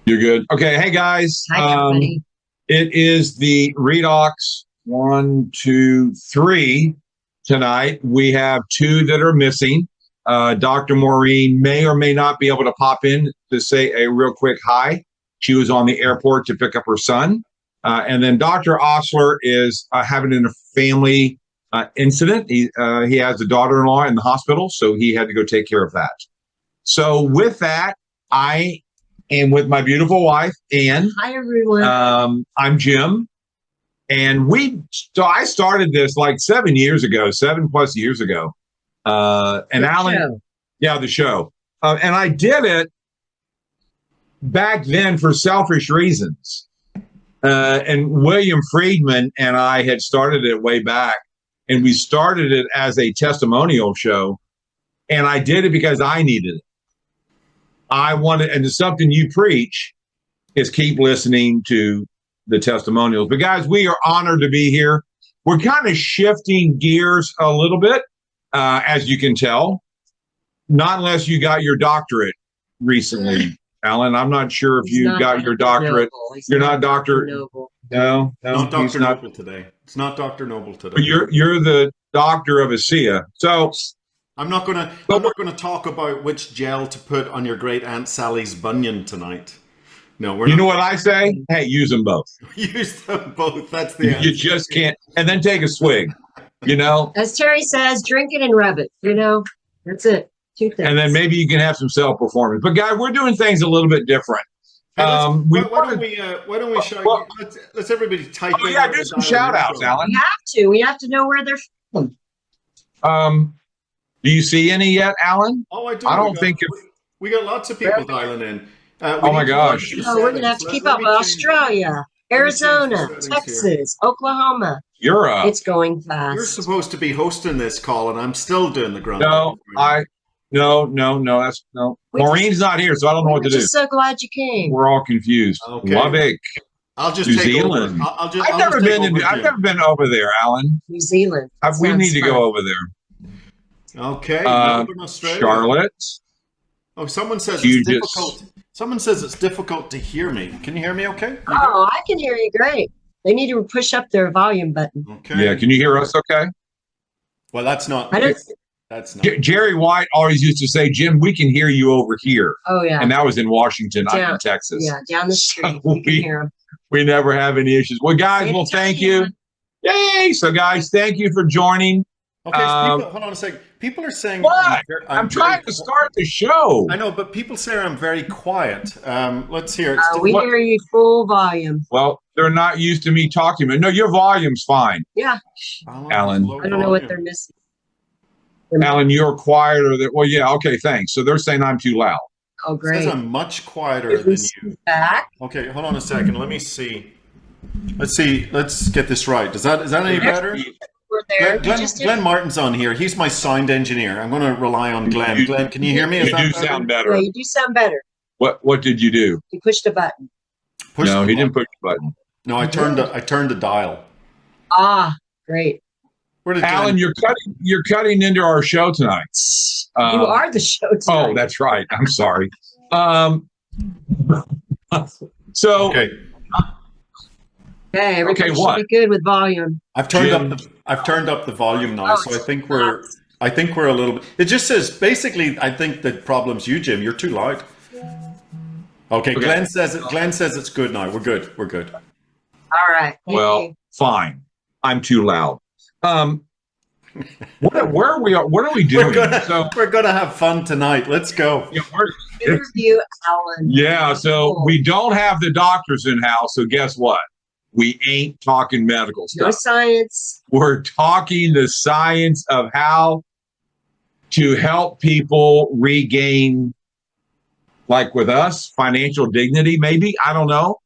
You're good. Okay. Hey, guys. Hi, everybody. It is the Redox 1, 2, 3 tonight. We have two that are missing. Dr. Maureen may or may not be able to pop in to say a real quick hi. She was on the airport to pick up her son. And then Dr. Osler is having a family incident. He has a daughter-in-law in the hospital, so he had to go take care of that. So with that, I am with my beautiful wife, Ann. Hi, everyone. I'm Jim. And I started this like 7+ years ago. And Alan, the show. And I did it back then for selfish reasons. And William Friedman and I had started it way back, and we started it as a testimonial show. And I did it because I needed it. I wanted, and it's something you preach, is keep listening to the testimonials. But guys, we are honored to be here. We're kind of shifting gears a little bit, as you can tell, not unless you got your doctorate recently, Alan. I'm not sure if you got your doctorate. You're not Dr. Noble. No, not Dr. Noble today. It's not Dr. Noble today. But you're the doctor of ASEA. So I'm not going to talk about which gel to put on your great Aunt Sally's bunion tonight. No, we're not. You know what I say? Hey, use them both. Use them both. That's the answer. You just can't. And then take a swig, As Terry says, drink it and rub it. That's it. 2 things. And then maybe you can have some self-performance. But guys, we're doing things a little bit different. Hey, why don't we show? Let's everybody type in. Yeah, do some shout-outs, Alan. We have to know where they're from. Do you see any yet, Alan? Oh, I do. I don't think we got lots of people dialing in. Oh my gosh! We're gonna have to keep up. Australia, Arizona, Texas, Oklahoma. Europe. It's going fast. You're supposed to be hosting this call, and I'm still doing the grunt. No. Maureen's not here, so I don't know what to do. We're just so glad you came. We're all confused. Okay. Lubbock. I'll just New take Zealand. over. I've never been over there, Alan. New Zealand. We need to go over there. Okay. Melbourne, Australia. Charlotte. Oh, someone says it's difficult. Someone says it's difficult to hear me. Can you hear me okay? Oh, I can hear you great. They need to push up their volume button. Okay. Yeah, can you hear us okay? Well, that's not. That's not. Jerry White always used to say, Jim, we can hear you over here. Oh, yeah. And that was in Washington, not in Texas. Yeah, down the street. So we can hear them. We never have any issues. Well, guys, thank you. Yay! So, guys, thank you for joining. Okay, so hold on a second. People are saying... What? I'm trying to start the show. I know, but people say I'm very quiet. Let's hear it. We hear you full volume. Well, they're not used to me talking. No, your volume's fine. Yeah. Alan. I don't know what they're missing. Alan, you're quieter. Well, yeah, okay, thanks. So they're saying I'm too loud. Oh, great. It says I'm much quieter than you. Back? Okay, hold on a second. Let me see. Let's get this right. Is that any better? We're there. Glenn Martin's on here. He's my sound engineer. I'm going to rely on Glenn. Glenn, can you hear me? You do sound better. Yeah, you do sound better. What did you do? You pushed a button. No, he didn't push the button. No, I turned the dial. Ah, great. Alan, you're cutting into our show tonight. You are the show tonight. Oh, that's right. I'm sorry. So okay. Okay, everything should be good with volume. I've turned up the volume now, so I think we're a little bit. It just says basically. I think the problem's you, Jim. You're too loud. Okay. Glenn says it's good now. We're good. All right. Well, fine. I'm too loud. Where are we? What are we doing? We're gonna have fun tonight. Let's go. Yeah, interview Alan. Yeah. So we don't have the doctors in house. So guess what? We ain't talking medical stuff. No science. We're talking the science of how to help people regain, like with us, financial dignity. Maybe, I don't know.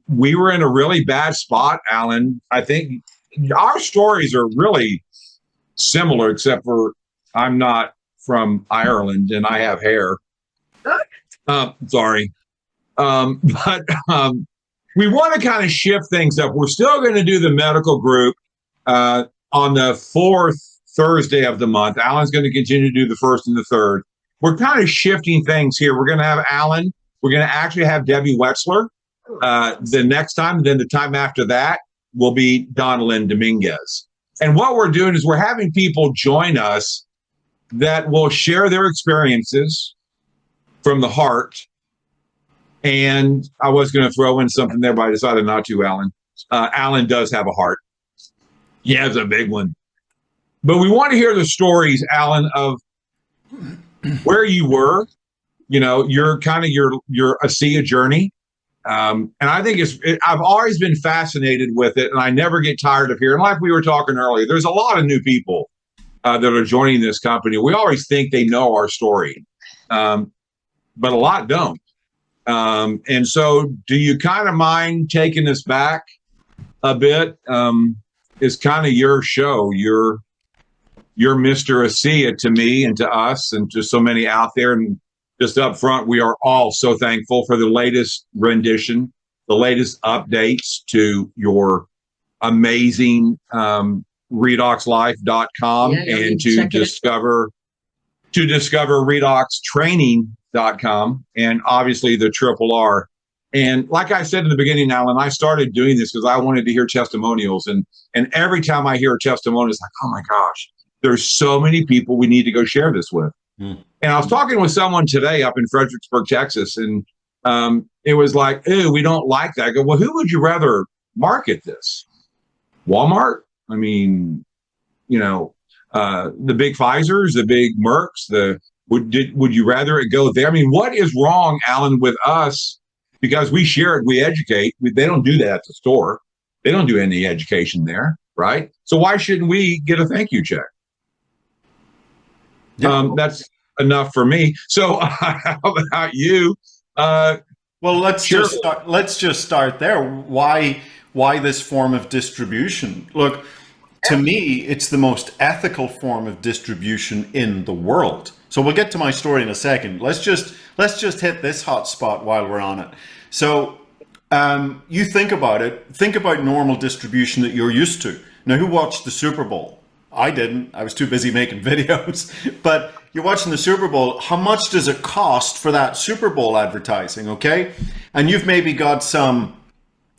We were in a really bad spot, Alan. I think our stories are really similar, except for I'm not from Ireland and I have hair. Sorry. But we want to kind of shift things up. We're still going to do the medical group on the 4th Thursday of the month. Alan's going to continue to do the 1st and the 3rd. We're kind of shifting things here. We're going to have Alan We're going to actually have Debbie Wexler the next time. Then the time after that will be Donalyn Dominguez. And what we're doing is we're having people join us that will share their experiences from the heart. And I was going to throw in something there, but I decided not to, Alan. Alan does have a heart. He has a big one. But we want to hear the stories, Alan, of where you were, your ASEA journey. And I think I've always been fascinated with it, and I never get tired of hearing. Like we were talking earlier, there's a lot of new people that are joining this company. We always think they know our story, but a lot don't. And so do you kind of mind taking us back a bit? It's kind of your show. You're Mr. ASEA to me and to us and to so many out there. And just up front, we are all so thankful for the latest rendition, the latest updates to your amazing redoxlife.com and to discover redoxtraining.com and obviously the Triple R. And like I said in the beginning, Alan, I started doing this because I wanted to hear testimonials. And every time I hear a testimonial, it's like, oh my gosh, there's so many people we need to go share this with. And I was talking with someone today up in Fredericksburg, Texas, and it was like, ew, we don't like that. I go, well, who would you rather market this? Walmart? I mean, the big Pfizers, the big Mercks, would you rather it go there? I mean, what is wrong, Alan, with us? Because we share it, we educate. They don't do that at the store. They don't do any education there, right? So why shouldn't we get a thank you check? Yeah. That's enough for me. So how about you? Well, let's just start there. Why this form of distribution? Look, to me, it's the most ethical form of distribution in the world. So we'll get to my story in a second. Let's just hit this hot spot while we're on it. So you think about it. Think about normal distribution that you're used to. Now, who watched the Super Bowl? I didn't. I was too busy making videos. But you're watching the Super Bowl. How much does it cost for that Super Bowl advertising, okay? And you've maybe got some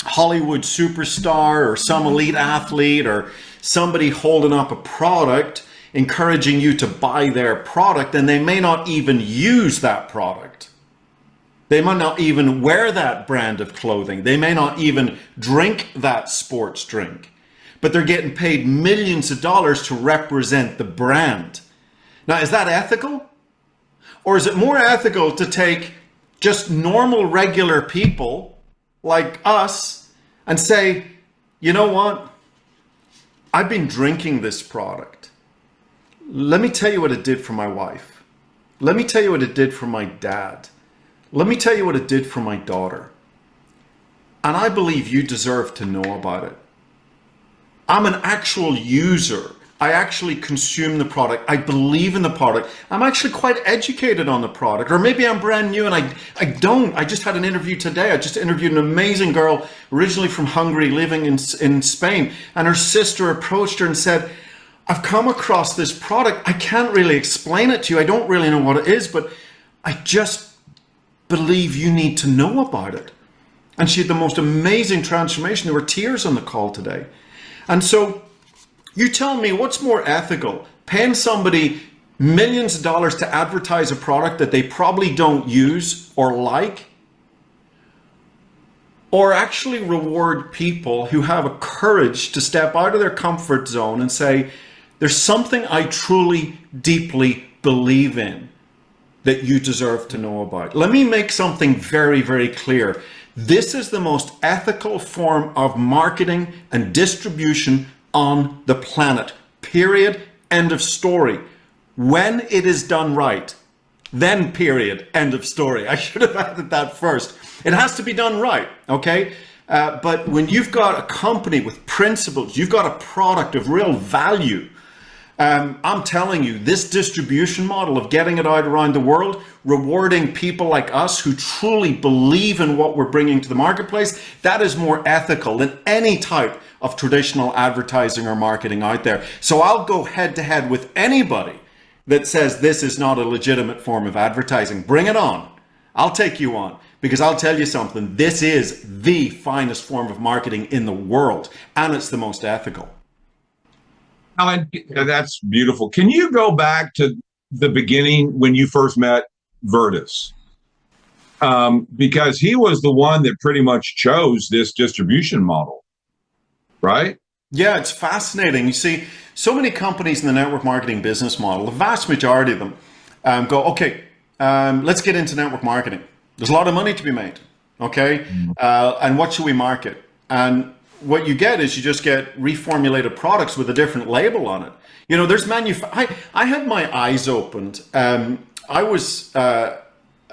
Hollywood superstar or some elite athlete or somebody holding up a product, encouraging you to buy their product, and they may not even use that product. They might not even wear that brand of clothing. They may not even drink that sports drink. But they're getting paid millions of dollars to represent the brand. Now, is that ethical? Or is it more ethical to take just normal, regular people like us and say, you know what? I've been drinking this product. Let me tell you what it did for my wife. Let me tell you what it did for my dad. Let me tell you what it did for my daughter. And I believe you deserve to know about it. I'm an actual user. I actually consume the product. I believe in the product. I'm actually quite educated on the product. Or maybe I'm brand new and I don't. I just had an interview today. I just interviewed an amazing girl originally from Hungary living in Spain. And her sister approached her and said, I've come across this product. I can't really explain it to you. I don't really know what it is, but I just believe you need to know about it. And she had the most amazing transformation. There were tears on the call today. And so you tell me what's more ethical, paying somebody millions of dollars to advertise a product that they probably don't use or like, or actually reward people who have a courage to step out of their comfort zone and say, there's something I truly, deeply believe in that you deserve to know about. Let me make something very, very clear. This is the most ethical form of marketing and distribution on the planet. Period. End of story. When it is done right, then period. End of story. I should have added that first. It has to be done right, okay? But when you've got a company with principles, you've got a product of real value, I'm telling you, this distribution model of getting it out around the world, rewarding people like us who truly believe in what we're bringing to the marketplace, that is more ethical than any type of traditional advertising or marketing out there. So I'll go head to head with anybody that says this is not a legitimate form of advertising. Bring it on. I'll take you on. Because I'll tell you something, this is the finest form of marketing in the world, and it's the most ethical. Alan, that's beautiful. Can you go back to the beginning when you first met Verdis? Because he was the one that pretty much chose this distribution model, right? Yeah, it's fascinating. You see, so many companies in the network marketing business model, the vast majority of them go, okay, let's get into network marketing. There's a lot of money to be made, okay? And what should we market? And what you get is you just get reformulated products with a different label on it. You know, there's I had my eyes opened.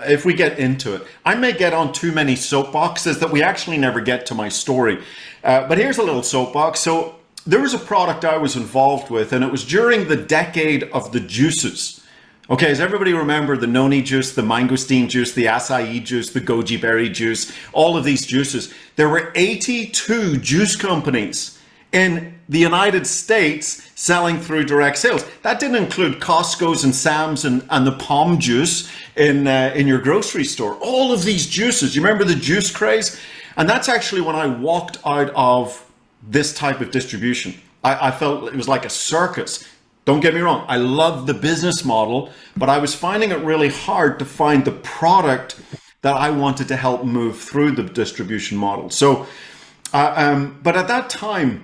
If we get into it, I may get on too many soapboxes that we actually never get to my story. But here's a little soapbox. So there was a product I was involved with, and it was during the decade of the juices. Okay, does everybody remember the noni juice, the mangosteen juice, the acai juice, the goji berry juice, all of these juices? There were 82 juice companies in the United States selling through direct sales. That didn't include Costco's and Sam's and the Palm juice in your grocery store. All of these juices, you remember the juice craze? And that's actually when I walked out of this type of distribution. I felt it was like a circus. Don't get me wrong, I love the business model, but I was finding it really hard to find the product that I wanted to help move through the distribution model. So, but at that time,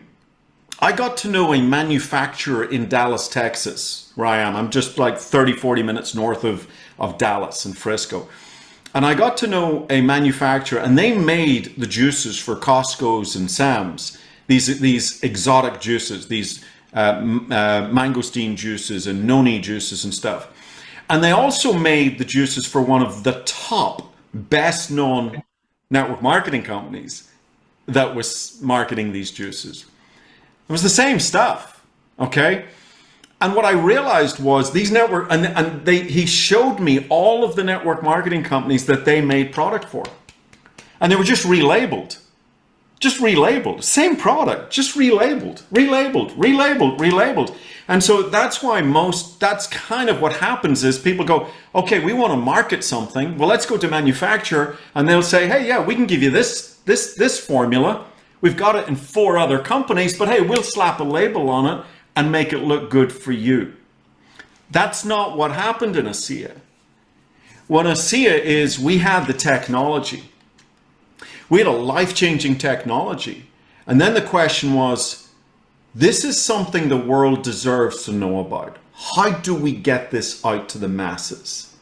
I got to know a manufacturer in Dallas, Texas, where I am. I'm just like 30, 40 minutes north of Dallas and Frisco. And I got to know a manufacturer, and they made the juices for Costco's and Sam's, these exotic juices, these mangosteen juices and noni juices and stuff. And they also made the juices for one of the top, best known network marketing companies that was marketing these juices. It was the same stuff, okay? And what I realized was these network, he showed me all of the network marketing companies that they made product for. And they were just relabeled. Same product, just relabeled. And so that's why that's kind of what happens is people go, okay, we want to market something. Well, let's go to manufacturer, and they'll say, hey, yeah, we can give you this formula. We've got it in 4 other companies, but hey, we'll slap a label on it and make it look good for you. That's not what happened in ASEA. What ASEA is, we had the technology. We had a life-changing technology. And then the question was, this is something the world deserves to know about. How do we get this out to the masses?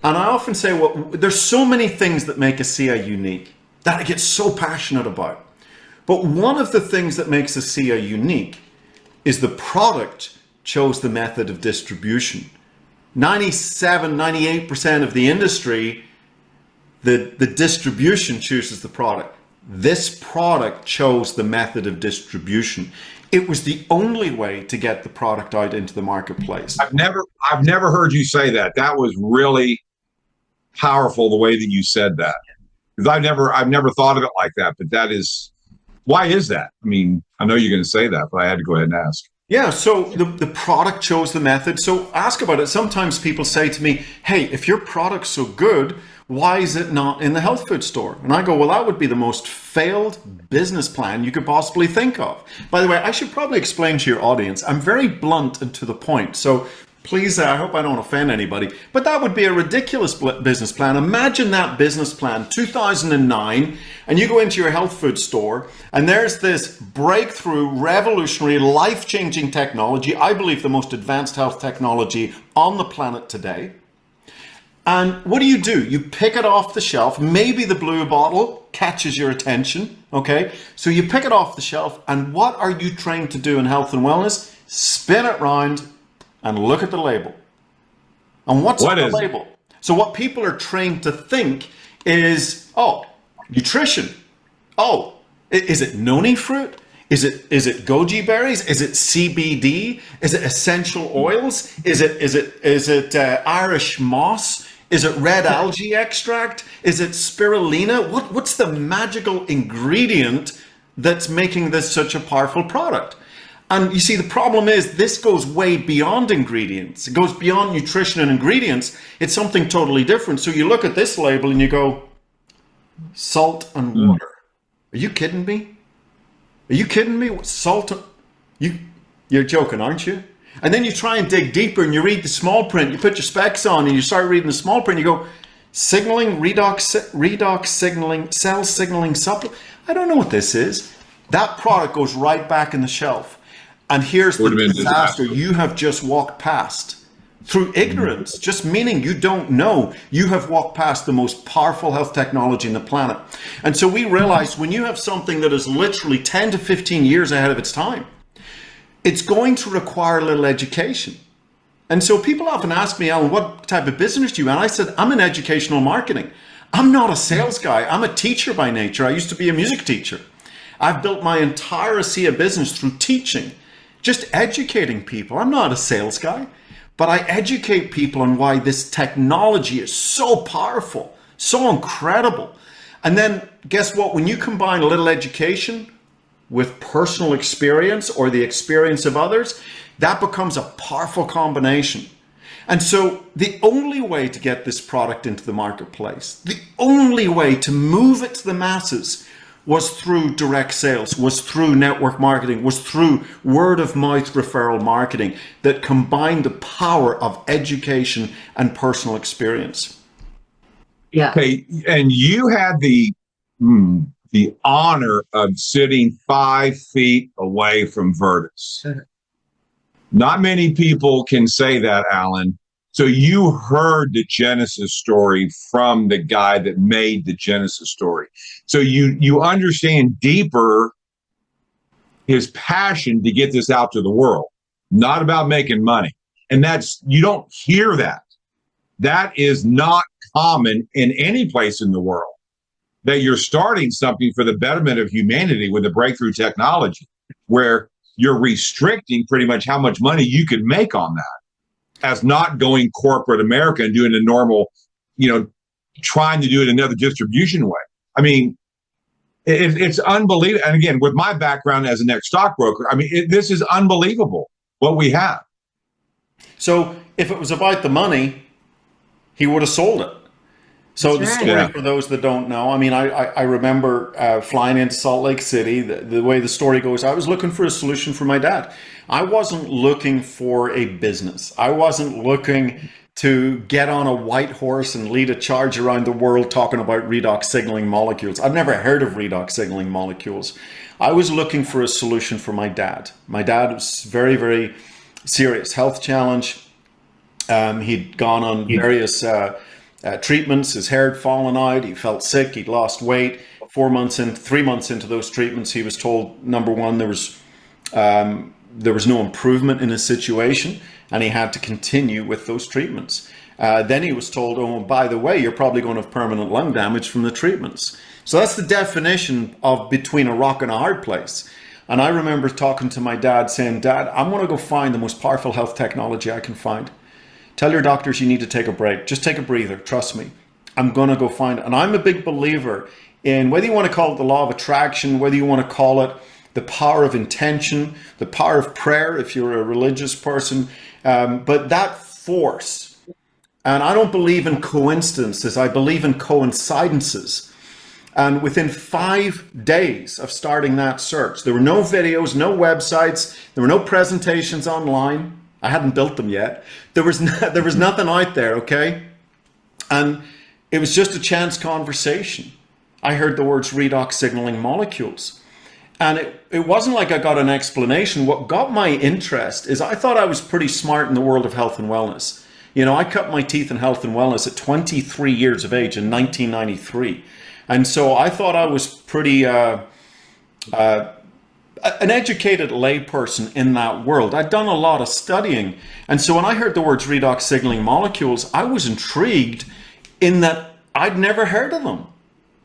And I often say, well, there's so many things that make ASEA unique that I get so passionate about. But one of the things that makes ASEA unique is the product chose the method of distribution. 97, 98% of the industry, the distribution chooses the product. This product chose the method of distribution. It was the only way to get the product out into the marketplace. I've never heard you say that. That was really powerful the way that you said that. Because I've never thought of it like that. But that is, why is that? I mean, I know you're going to say that, but I had to go ahead and ask. Yeah, so the product chose the method. So ask about it. Sometimes people say to me, hey, if your product's so good, why is it not in the health food store? And I go, well, that would be the most failed business plan you could possibly think of. By the way, I should probably explain to your audience, I'm very blunt and to the point. So please, I hope I don't offend anybody, but that would be a ridiculous business plan. Imagine that business plan, 2009, and you go into your health food store, and there's this breakthrough, revolutionary, life-changing technology, I believe the most advanced health technology on the planet today. And what do? You pick it off the shelf. Maybe the blue bottle catches your attention, okay? So you pick it off the shelf, and what are you trained to do in health and wellness? Spin it round and look at the label. And what's on the label? So what people are trained to think is, oh, nutrition. Oh, is it noni fruit? Is it goji berries? Is it CBD? Is it essential oils? Is it Irish moss? Is it red algae extract? Is it spirulina? What's the magical ingredient that's making this such a powerful product? And you see, the problem is this goes way beyond ingredients. It goes beyond nutrition and ingredients. It's something totally different. So you look at this label and you go, salt and water. Are you kidding me? Are you kidding me? Salt? You're joking, aren't you? And then you try and dig deeper and you read the small print. You put your specs on and you start reading the small print. You go, signaling, redox signaling, cell signaling supplement. I don't know what this is. That product goes right back in the shelf. And here's the disaster you have just walked past through ignorance, just meaning you don't know. You have walked past the most powerful health technology on the planet. And so we realized when you have something that is literally 10 to 15 years ahead of its time, it's going to require a little education. And so people often ask me, Alan, what type of business do you have? And I said, I'm in educational marketing. I'm not a sales guy. I'm a teacher by nature. I used to be a music teacher. I've built my entire ASEA business through teaching, just educating people. I'm not a sales guy, but I educate people on why this technology is so powerful, so incredible. And then guess what? When you combine a little education with personal experience or the experience of others, that becomes a powerful combination. And so the only way to get this product into the marketplace, the only way to move it to the masses was through direct sales, was through network marketing, was through word of mouth referral marketing that combined the power of education and personal experience. Yeah. Okay, and you had the honor of sitting 5 feet away from Verdis. Not many people can say that, Alan. So you heard the Genesis story from the guy that made the Genesis story. So you understand deeper his passion to get this out to the world, not about making money. And you don't hear that. That is not common in any place in the world, that you're starting something for the betterment of humanity with a breakthrough technology where you're restricting pretty much how much money you can make on that, as not going corporate America and doing a normal, trying to do it another distribution way. I mean, it's unbelievable. And again, with my background as an ex-stockbroker, I mean, this is unbelievable what we have. So if it was about the money, he would have sold it. So the story, for those that don't know, I mean, I remember flying into Salt Lake City. The way the story goes, I was looking for a solution for my dad. I wasn't looking for a business. I wasn't looking to get on a white horse and lead a charge around the world talking about redox signaling molecules. I've never heard of redox signaling molecules. I was looking for a solution for my dad. My dad was very, very serious health challenge. He'd gone on various treatments. His hair had fallen out. He felt sick. He'd lost weight. 3 months into those treatments, he was told, number one, there was no improvement in his situation, and he had to continue with those treatments. Then he was told, oh, by the way, you're probably going to have permanent lung damage from the treatments. So that's the definition of between a rock and a hard place. And I remember talking to my dad saying, Dad, I'm going to go find the most powerful health technology I can find. Tell your doctors you need to take a break. Just take a breather. Trust me. I'm going to go find it. And I'm a big believer in, whether you want to call it the law of attraction, whether you want to call it the power of intention, the power of prayer if you're a religious person, but that force. And I don't believe in coincidences. I believe in coincidences. And within 5 days of starting that search, there were no videos, no websites, there were no presentations online. I hadn't built them yet. There was nothing out there, okay? And it was just a chance conversation. I heard the words redox signaling molecules. And it wasn't like I got an explanation. What got my interest is I thought I was pretty smart in the world of health and wellness. You know, I cut my teeth in health and wellness at 23 years of age in 1993. And so I thought I was pretty... an educated layperson in that world. I'd done a lot of studying. And so when I heard the words redox signaling molecules, I was intrigued in that I'd never heard of them.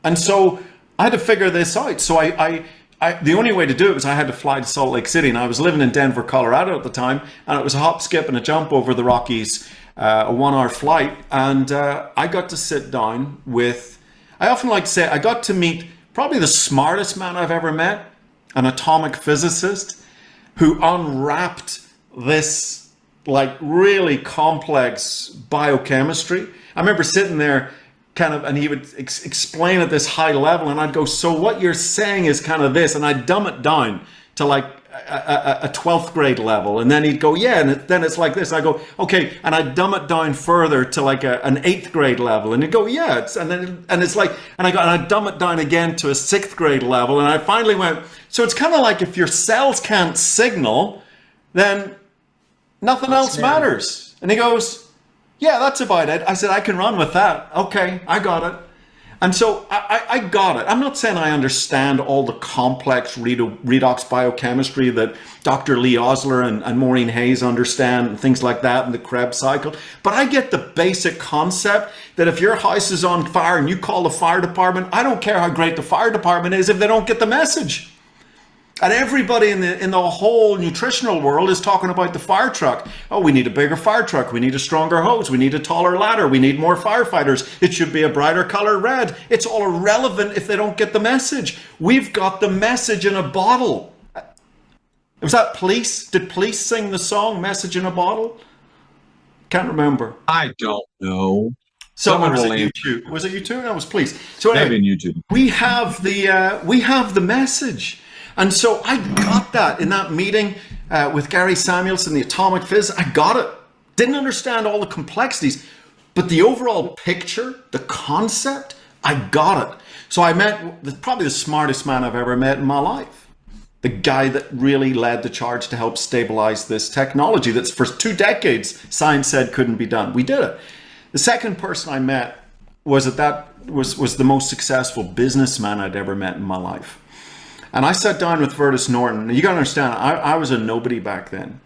And so I had to figure this out. So the only way to do it was I had to fly to Salt Lake City. And I was living in Denver, Colorado at the time. And it was a hop, skip, and a jump over the Rockies, a 1-hour flight. And I got to sit down with, I often like to say, I got to meet probably the smartest man I've ever met, an atomic physicist, who unwrapped this like really complex biochemistry. I remember sitting there kind of, and he would explain at this high level, and I'd go, so what you're saying is kind of this, and I'd dumb it down to like a 12th grade level, and then he'd go, yeah, and then it's like this. And I go, okay, and I'd dumb it down further to like an 8th grade level, and he'd go, yeah, and it's like, and I'd dumb it down again to a 6th grade level, and I finally went, so it's kind of like if your cells can't signal, then nothing else matters. And he goes, yeah, that's about it. I said, I can run with that. Okay, I got it. And so I got it. I'm not saying I understand all the complex redox biochemistry that Dr. Lee Osler and Maureen Hayes understand, and things like that, and the Krebs cycle. But I get the basic concept that if your house is on fire and you call the fire department, I don't care how great the fire department is if they don't get the message. And everybody in the whole nutritional world is talking about the fire truck. Oh, we need a bigger fire truck. We need a stronger hose. We need a taller ladder. We need more firefighters. It should be a brighter color red. It's all irrelevant if they don't get the message. We've got the message in a bottle. Was that Police? Did Police sing the song Message in a Bottle? Can't remember. I don't know. Someone was it YouTube? Was it YouTube? That was Police. So anyway, YouTube. we have the message. And so I got that in that meeting with Gary Samuelson, the atomic physicist. I got it. Didn't understand all the complexities, but the overall picture, the concept, I got it. So I met probably the smartest man I've ever met in my life. The guy that really led the charge to help stabilize this technology that's for 2 decades science said couldn't be done. We did it. The second person I met was the most successful businessman I'd ever met in my life. And I sat down with Verdis Norton. And you got to understand, I was a nobody back then.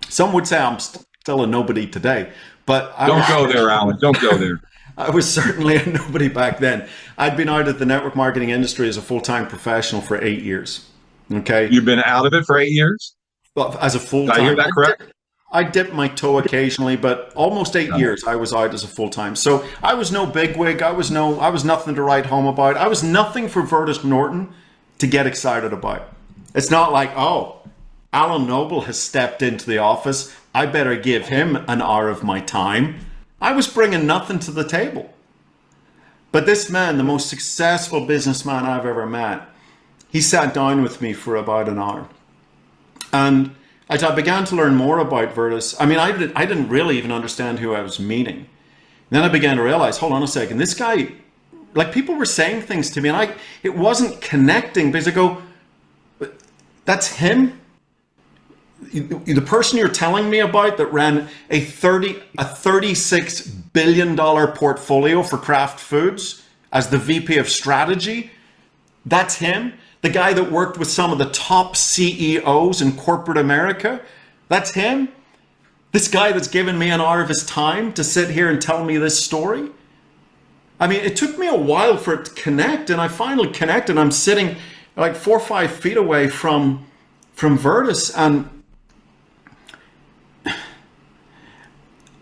Some would say I'm still a nobody today, but don't go there, Alan. Don't go there. I was certainly a nobody back then. I'd been out of the network marketing industry as a full-time professional for 8 years. Okay, you've been out of it for 8 years. Well, as a full-time. Did I hear that correct? I dipped my toe occasionally, but almost 8 years I was out as a full-time. So I was no bigwig. I was nothing to write home about. I was nothing for Verdis Norton to get excited about. It's not like, oh, Alan Noble has stepped into the office. I better give him an hour of my time. I was bringing nothing to the table. But this man, the most successful businessman I've ever met, he sat down with me for about an hour. And as I began to learn more about Verdis, I mean, I didn't really even understand who I was meeting. And then I began to realize, hold on a second, this guy, like people were saying things to me and it wasn't connecting because I go, that's him? The person you're telling me about that ran a $36 billion portfolio for Kraft Foods as the VP of strategy, that's him? The guy that worked with some of the top CEOs in corporate America, that's him? This guy that's given me an hour of his time to sit here and tell me this story? I mean, it took me a while for it to connect, and I finally connected. I'm sitting like 4 or 5 feet away from Verdis, and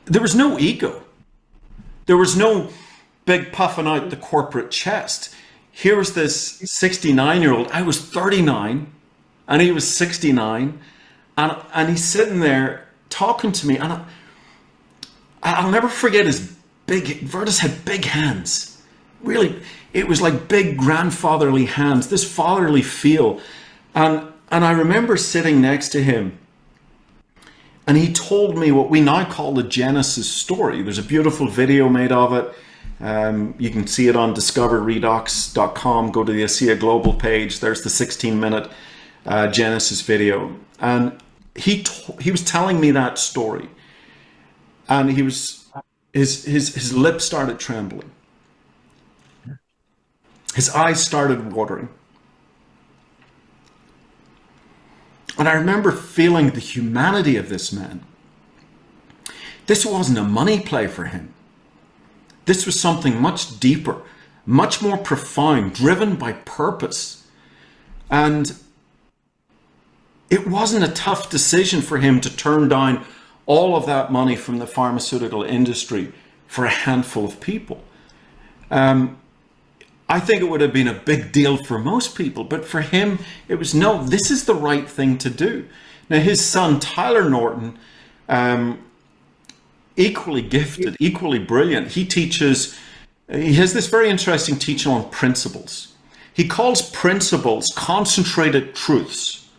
there was no ego. There was no big puffing out the corporate chest. Here was this 69-year-old. I was 39, and he was 69, and he's sitting there talking to me, and I'll never forget his Verdis had big hands. Really, it was like big grandfatherly hands, this fatherly feel. And I remember sitting next to him, and he told me what we now call the Genesis story. There's a beautiful video made of it. You can see it on discoverredox.com. Go to the ASEA Global page. There's the 16-minute Genesis video. And he was telling me that story. And his lips started trembling. His eyes started watering. And I remember feeling the humanity of this man. This wasn't a money play for him. This was something much deeper, much more profound, driven by purpose. And it wasn't a tough decision for him to turn down all of that money from the pharmaceutical industry for a handful of people. I think it would have been a big deal for most people, but for him, it was no, this is the right thing to do. Now, his son, Tyler Norton, equally gifted, equally brilliant. He has this very interesting teaching on principles. He calls principles concentrated truths.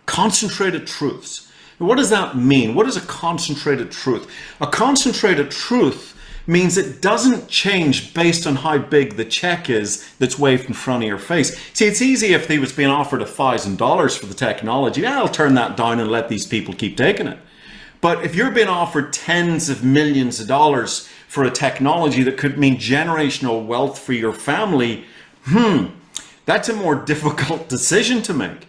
Concentrated truths. What does that mean? What is a concentrated truth? A concentrated truth means it doesn't change based on how big the check is that's waved in front of your face. See, it's easy if he was being offered $1,000 for the technology. I'll turn that down and let these people keep taking it. But if you're being offered tens of millions of dollars for a technology that could mean generational wealth for your family, that's a more difficult decision to make.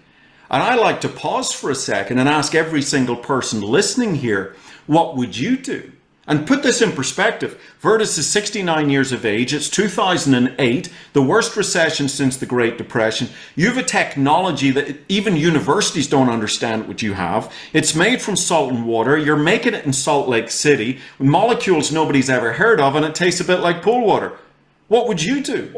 And I like to pause for a second and ask every single person listening here, what would you do? And put this in perspective. Verdis is 69 years of age. It's 2008, the worst recession since the Great Depression. You have a technology that even universities don't understand what you have. It's made from salt and water. You're making it in Salt Lake City, with molecules nobody's ever heard of, and it tastes a bit like pool water. What would you do?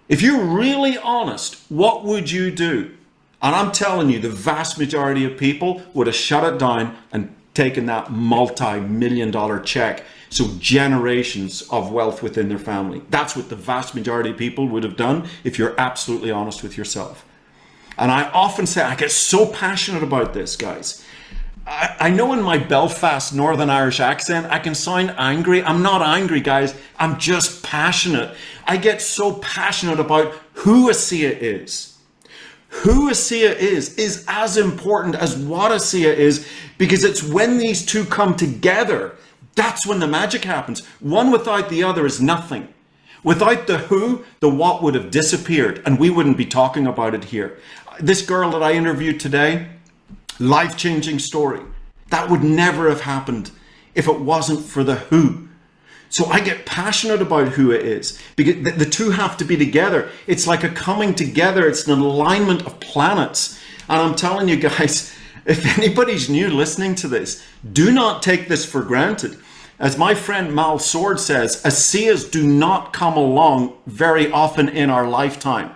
If you're really honest, what would you do? And I'm telling you, the vast majority of people would have shut it down and taken that multi-million-dollar check. So generations of wealth within their family. That's what the vast majority of people would have done if you're absolutely honest with yourself. And I often say, I get so passionate about this, guys. I know in my Belfast Northern Irish accent, I can sound angry. I'm not angry, guys. I'm just passionate. I get so passionate about who ASEA is. Who ASEA is as important as what ASEA is, because it's when these two come together, that's when the magic happens. One without the other is nothing. Without the who, the what would have disappeared, and we wouldn't be talking about it here. This girl that I interviewed today, life-changing story. That would never have happened if it wasn't for the who. So I get passionate about who it is, because the two have to be together. It's like a coming together. It's an alignment of planets. And I'm telling you guys, if anybody's new listening to this, do not take this for granted. As my friend Mal Sword says, ASEAs do not come along very often in our lifetime.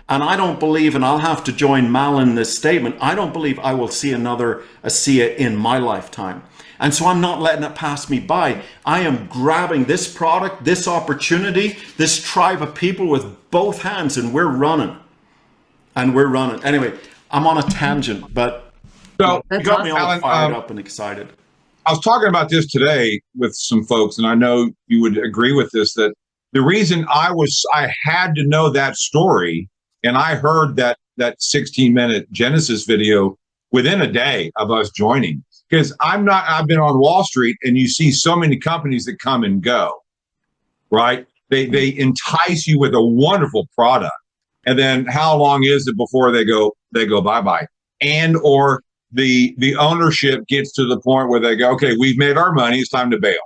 And I don't believe, and I'll have to join Mal in this statement, I don't believe I will see another ASEA in my lifetime. And so I'm not letting it pass me by. I am grabbing this product, this opportunity, this tribe of people with both hands, and we're running. And we're running. Anyway, I'm on a tangent, but so you got me all Alan, fired up and excited. I was talking about this today with some folks, and I know you would agree with this, that the reason I had to know that story, and I heard that 16-minute Genesis video within a day of us joining. Because I've been on Wall Street, and you see so many companies that come and go, right? They entice you with a wonderful product. And then how long is it before they go bye-bye? And or the ownership gets to the point where they go, okay, we've made our money, it's time to bail.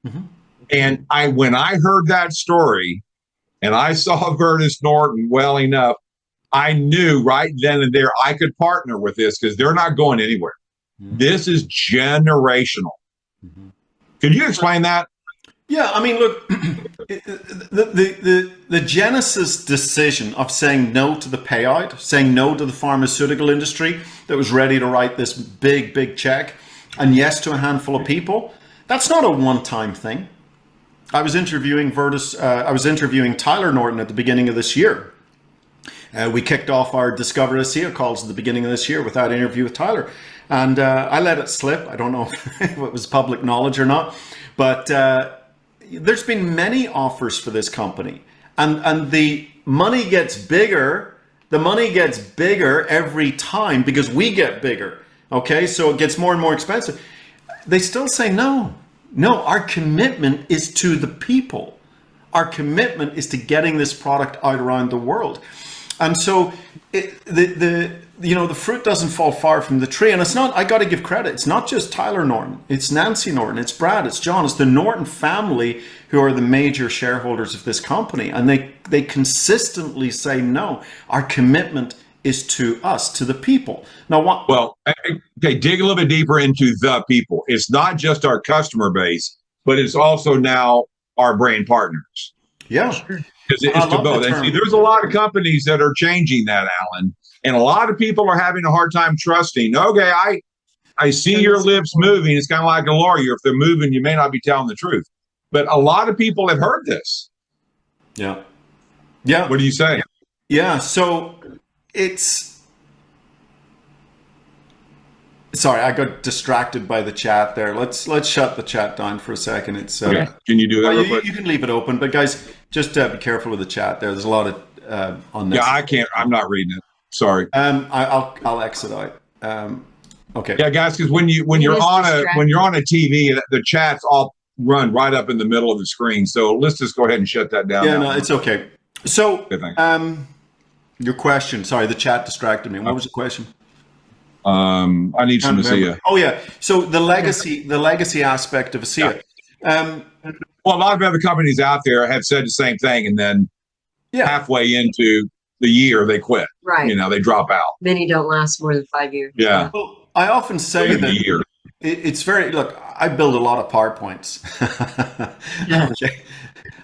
Mm-hmm. And when I heard that story and I saw Verdis Norton welling up, I knew right then and there I could partner with this, because they're not going anywhere. This is generational. Mm-hmm. Could you explain that? Yeah, I mean, look, the Genesis decision of saying no to the payout, saying no to the pharmaceutical industry that was ready to write this big check, and yes to a handful of people, that's not a one-time thing. I was interviewing Tyler Norton at the beginning of this year. We kicked off our Discover ASEA calls at the beginning of this year with that interview with Tyler. And I let it slip. I don't know if it was public knowledge or not, but there's been many offers for this company, and the money gets bigger. The money gets bigger every time because we get bigger. Okay, so it gets more and more expensive. They still say no. Our commitment is to the people. Our commitment is to getting this product out around the world. And so the fruit doesn't fall far from the tree. And it's not, I got to give credit, it's not just Tyler Norton, it's Nancy Norton, it's Brad, it's John, it's the Norton family who are the major shareholders of this company. And they consistently say, no, our commitment is to us, to the people. Now, what? Well, okay, dig a little bit deeper into the people. It's not just our customer base, but it's also now our brand partners. Yeah. Because I it's to love the both. And term. see, there's a lot of companies that are changing that, Alan. And a lot of people are having a hard time trusting. Okay, I see your lips moving. It's kind of like a lawyer. If they're moving, you may not be telling the truth. But a lot of people have heard this. Yeah. Yeah. What do you say? Yeah. So it's, sorry, I got distracted by the chat there. Let's shut the chat down for a second. It's Okay. Can you do that real quick? you can leave it open, but guys, just be careful with the chat there. There's a lot of on this. Yeah, I can't. I'm not reading it. Sorry. I'll exit out. Okay. Yeah, guys, because when you're on a TV, the chats all run right up in the middle of the screen. So let's just go ahead and shut that down. Yeah, now. no, it's okay. So, Okay, your question. Sorry, the chat distracted me. What was the question? I need some ASEA. Oh yeah. So the legacy aspect of ASEA. Well, a lot of other companies out there have said the same thing, and then halfway into the year they quit. Right. You know, they drop out. Many don't last more than 5 years. Yeah. Well, I often say that year. it's very, look, I build a lot of PowerPoints. Okay.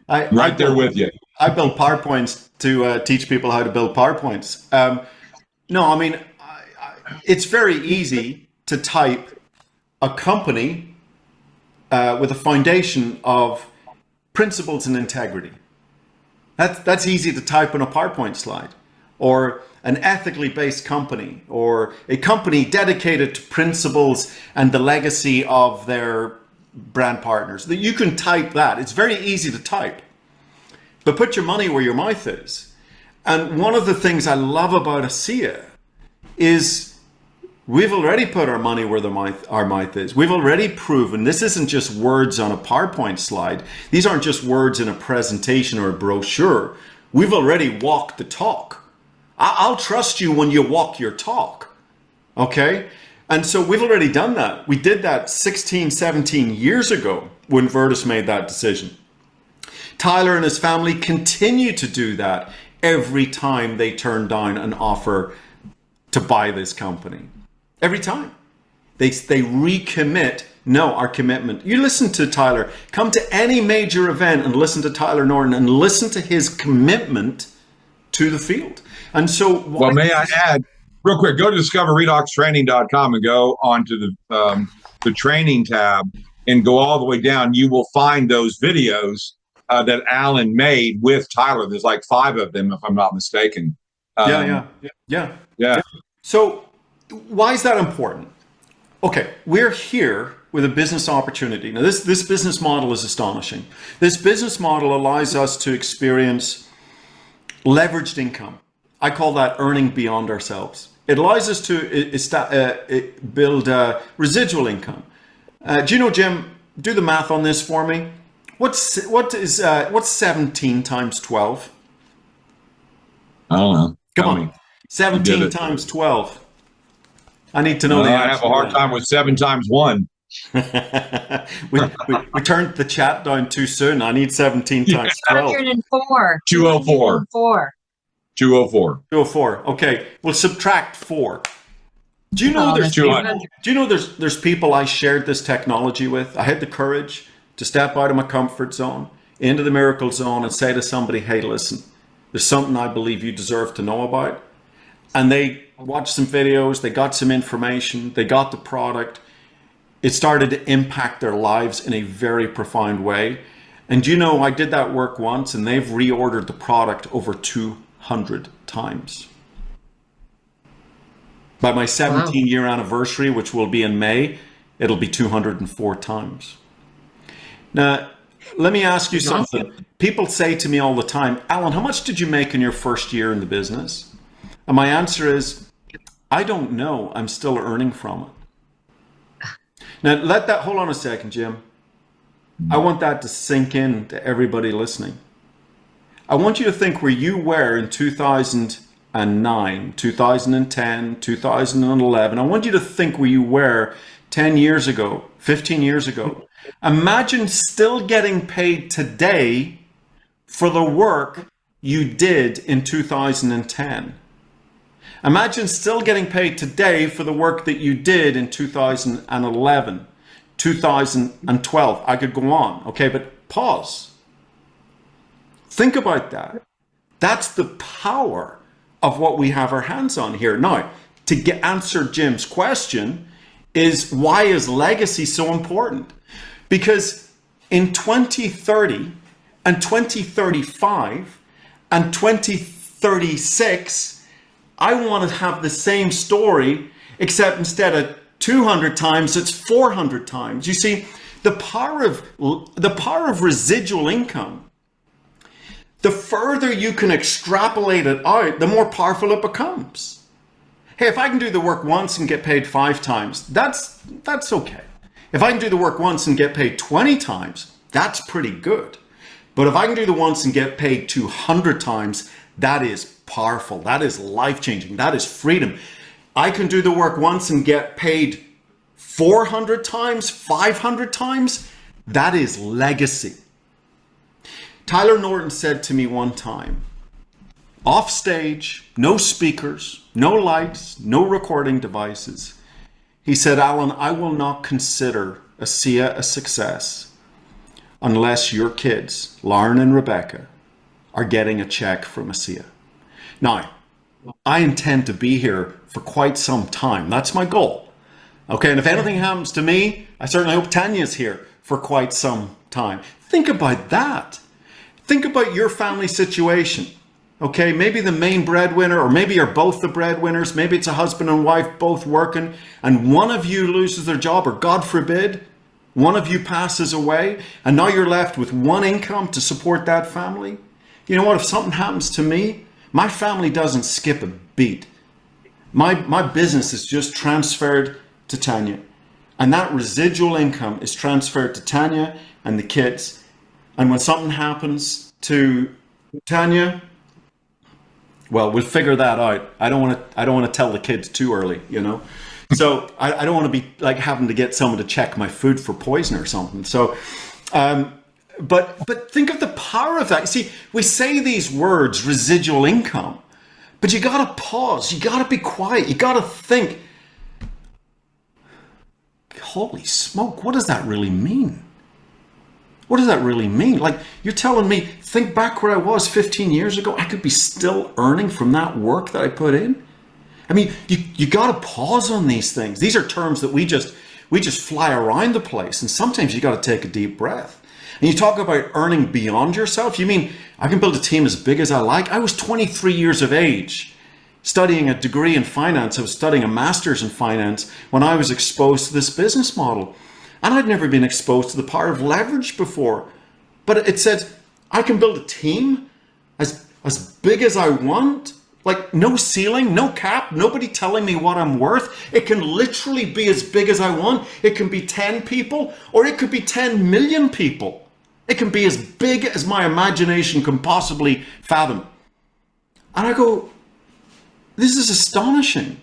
Right there with you. I build PowerPoints to teach people how to build PowerPoints. No, I mean, it's very easy to type a company with a foundation of principles and integrity. That's easy to type on a PowerPoint slide. Or an ethically based company, or a company dedicated to principles and the legacy of their brand partners. That you can type that. It's very easy to type. But put your money where your mouth is. And one of the things I love about ASEA is we've already put our money where our mouth is. We've already proven this isn't just words on a PowerPoint slide. These aren't just words in a presentation or a brochure. We've already walked the talk. I'll trust you when you walk your talk. Okay? And so we've already done that. We did that 16, 17 years ago when Verdis made that decision. Tyler and his family continue to do that every time they turn down an offer to buy this company. Every time. They recommit. No, our commitment. You listen to Tyler. Come to any major event and listen to Tyler Norton and listen to his commitment to the field. And so, well, may I add real quick? Go to discoverredoxtraining.com and go onto the training tab and go all the way down. You will find those videos that Alan made with Tyler. There's like 5 of them, if I'm not mistaken. Yeah. So, why is that important? Okay, we're here with a business opportunity. Now, this business model is astonishing. This business model allows us to experience leveraged income. I call that earning beyond ourselves. It allows us to build residual income. Do you know, Jim, do the math on this for me. What's 17 times 12? I don't know. Come on. 17 times 12. I need to know the answer. I have a hard time with 7 times 1. we turned the chat down too soon. I need 17 times 12. 104. 204. 204. Okay, we'll subtract 4. Do you know there's people I shared this technology with? I had the courage to step out of my comfort zone into the miracle zone and say to somebody, hey, listen, there's something I believe you deserve to know about. And they watched some videos, they got some information, they got the product. It started to impact their lives in a very profound way. And you know, I did that work once and they've reordered the product over 200 times. By my 17-year anniversary, which will be in May, it'll be 204 times. Now, let me ask you something. People say to me all the time, Alan, how much did you make in your first year in the business? And my answer is, I don't know. I'm still earning from it. Now, hold on a second, Jim. I want that to sink in to everybody listening. I want you to think where you were in 2009, 2010, 2011. I want you to think where you were 10 years ago, 15 years ago. Imagine still getting paid today for the work you did in 2010. Imagine still getting paid today for the work that you did in 2011, 2012. I could go on, okay, but pause. Think about that. That's the power of what we have our hands on here. Now, to answer Jim's question is, why is legacy so important? Because in 2030 and 2035 and 2036, I want to have the same story, except instead of 200 times, it's 400 times. You see, the power of residual income, the further you can extrapolate it out, the more powerful it becomes. Hey, if I can do the work once and get paid 5 times, that's okay. If I can do the work once and get paid 20 times, that's pretty good. But if I can do the once and get paid 200 times, that is powerful. That is life-changing. That is freedom. I can do the work once and get paid 400 times, 500 times. That is legacy. Tyler Norton said to me one time, off stage, no speakers, no lights, no recording devices. He said, Alan, I will not consider ASEA a success unless your kids, Lauren and Rebecca, are getting a check from ASEA. Now, I intend to be here for quite some time. That's my goal. Okay, and if anything happens to me, I certainly hope Tanya's here for quite some time. Think about that. Think about your family situation. Okay, maybe the main breadwinner, or maybe you're both the breadwinners. Maybe it's a husband and wife both working, and one of you loses their job, or God forbid, one of you passes away, and now you're left with one income to support that family. You know what? If something happens to me, my family doesn't skip a beat. My business is just transferred to Tanya, and that residual income is transferred to Tanya and the kids. And when something happens to Tanya, well, we'll figure that out. I don't want to tell the kids too early, you know. So I don't want to be like having to get someone to check my food for poison or something. So, but think of the power of that. You see, we say these words, residual income, but you got to pause. You got to be quiet. You got to think. Holy smoke! What does that really mean? What does that really mean? Like, you're telling me, think back where I was 15 years ago, I could be still earning from that work that I put in? I mean, you got to pause on these things. These are terms that we just fly around the place, and sometimes you got to take a deep breath. And you talk about earning beyond yourself. You mean I can build a team as big as I like? I was 23 years of age, studying a degree in finance. I was studying a master's in finance when I was exposed to this business model. And I'd never been exposed to the power of leverage before. But it said, I can build a team as big as I want. Like, no ceiling, no cap, nobody telling me what I'm worth. It can literally be as big as I want. It can be 10 people, or it could be 10 million people. It can be as big as my imagination can possibly fathom. And I go, this is astonishing.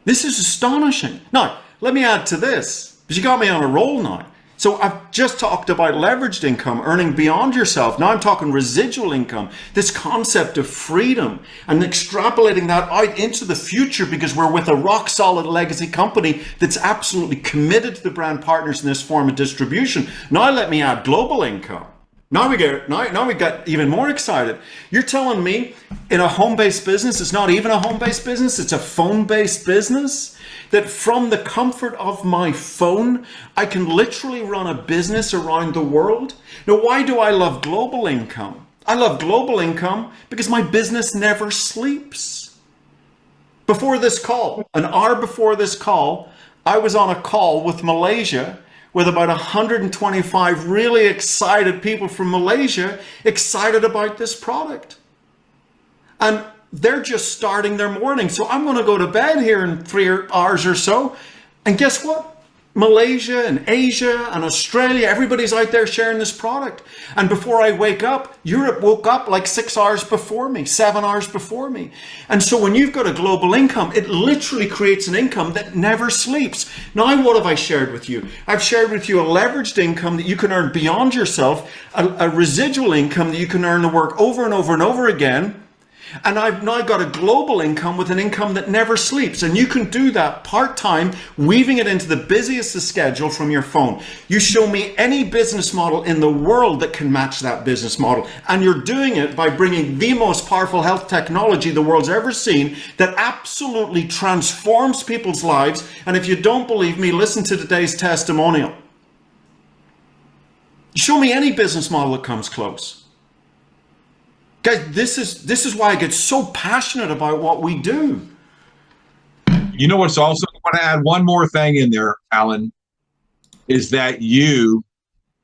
This is astonishing. Now, let me add to this. Because you got me on a roll now. So I've just talked about leveraged income, earning beyond yourself. Now I'm talking residual income, this concept of freedom, and extrapolating that out into the future, because we're with a rock solid legacy company that's absolutely committed to the brand partners in this form of distribution. Now let me add global income. Now we got even more excited. You're telling me in a home-based business, it's not even a home-based business, it's a phone-based business, that from the comfort of my phone, I can literally run a business around the world? Now, why do I love global income? I love global income because my business never sleeps. Before this call, an hour before this call, I was on a call with Malaysia with about 125 really excited people from Malaysia, excited about this product. And they're just starting their morning. So I'm going to go to bed here in 3 hours or so. And guess what? Malaysia and Asia and Australia, everybody's out there sharing this product. And before I wake up, Europe woke up like 6 hours before me, 7 hours before me. And so when you've got a global income, it literally creates an income that never sleeps. Now, what have I shared with you? I've shared with you a leveraged income that you can earn beyond yourself, a residual income that you can earn to work over and over and over again. And I've now got a global income with an income that never sleeps. And you can do that part-time, weaving it into the busiest of schedule from your phone. You show me any business model in the world that can match that business model. And you're doing it by bringing the most powerful health technology the world's ever seen that absolutely transforms people's lives. And if you don't believe me, listen to today's testimonial. Show me any business model that comes close. Guys, this is why I get so passionate about what we do. You know what's also, I want to add one more thing in there, Alan, is that you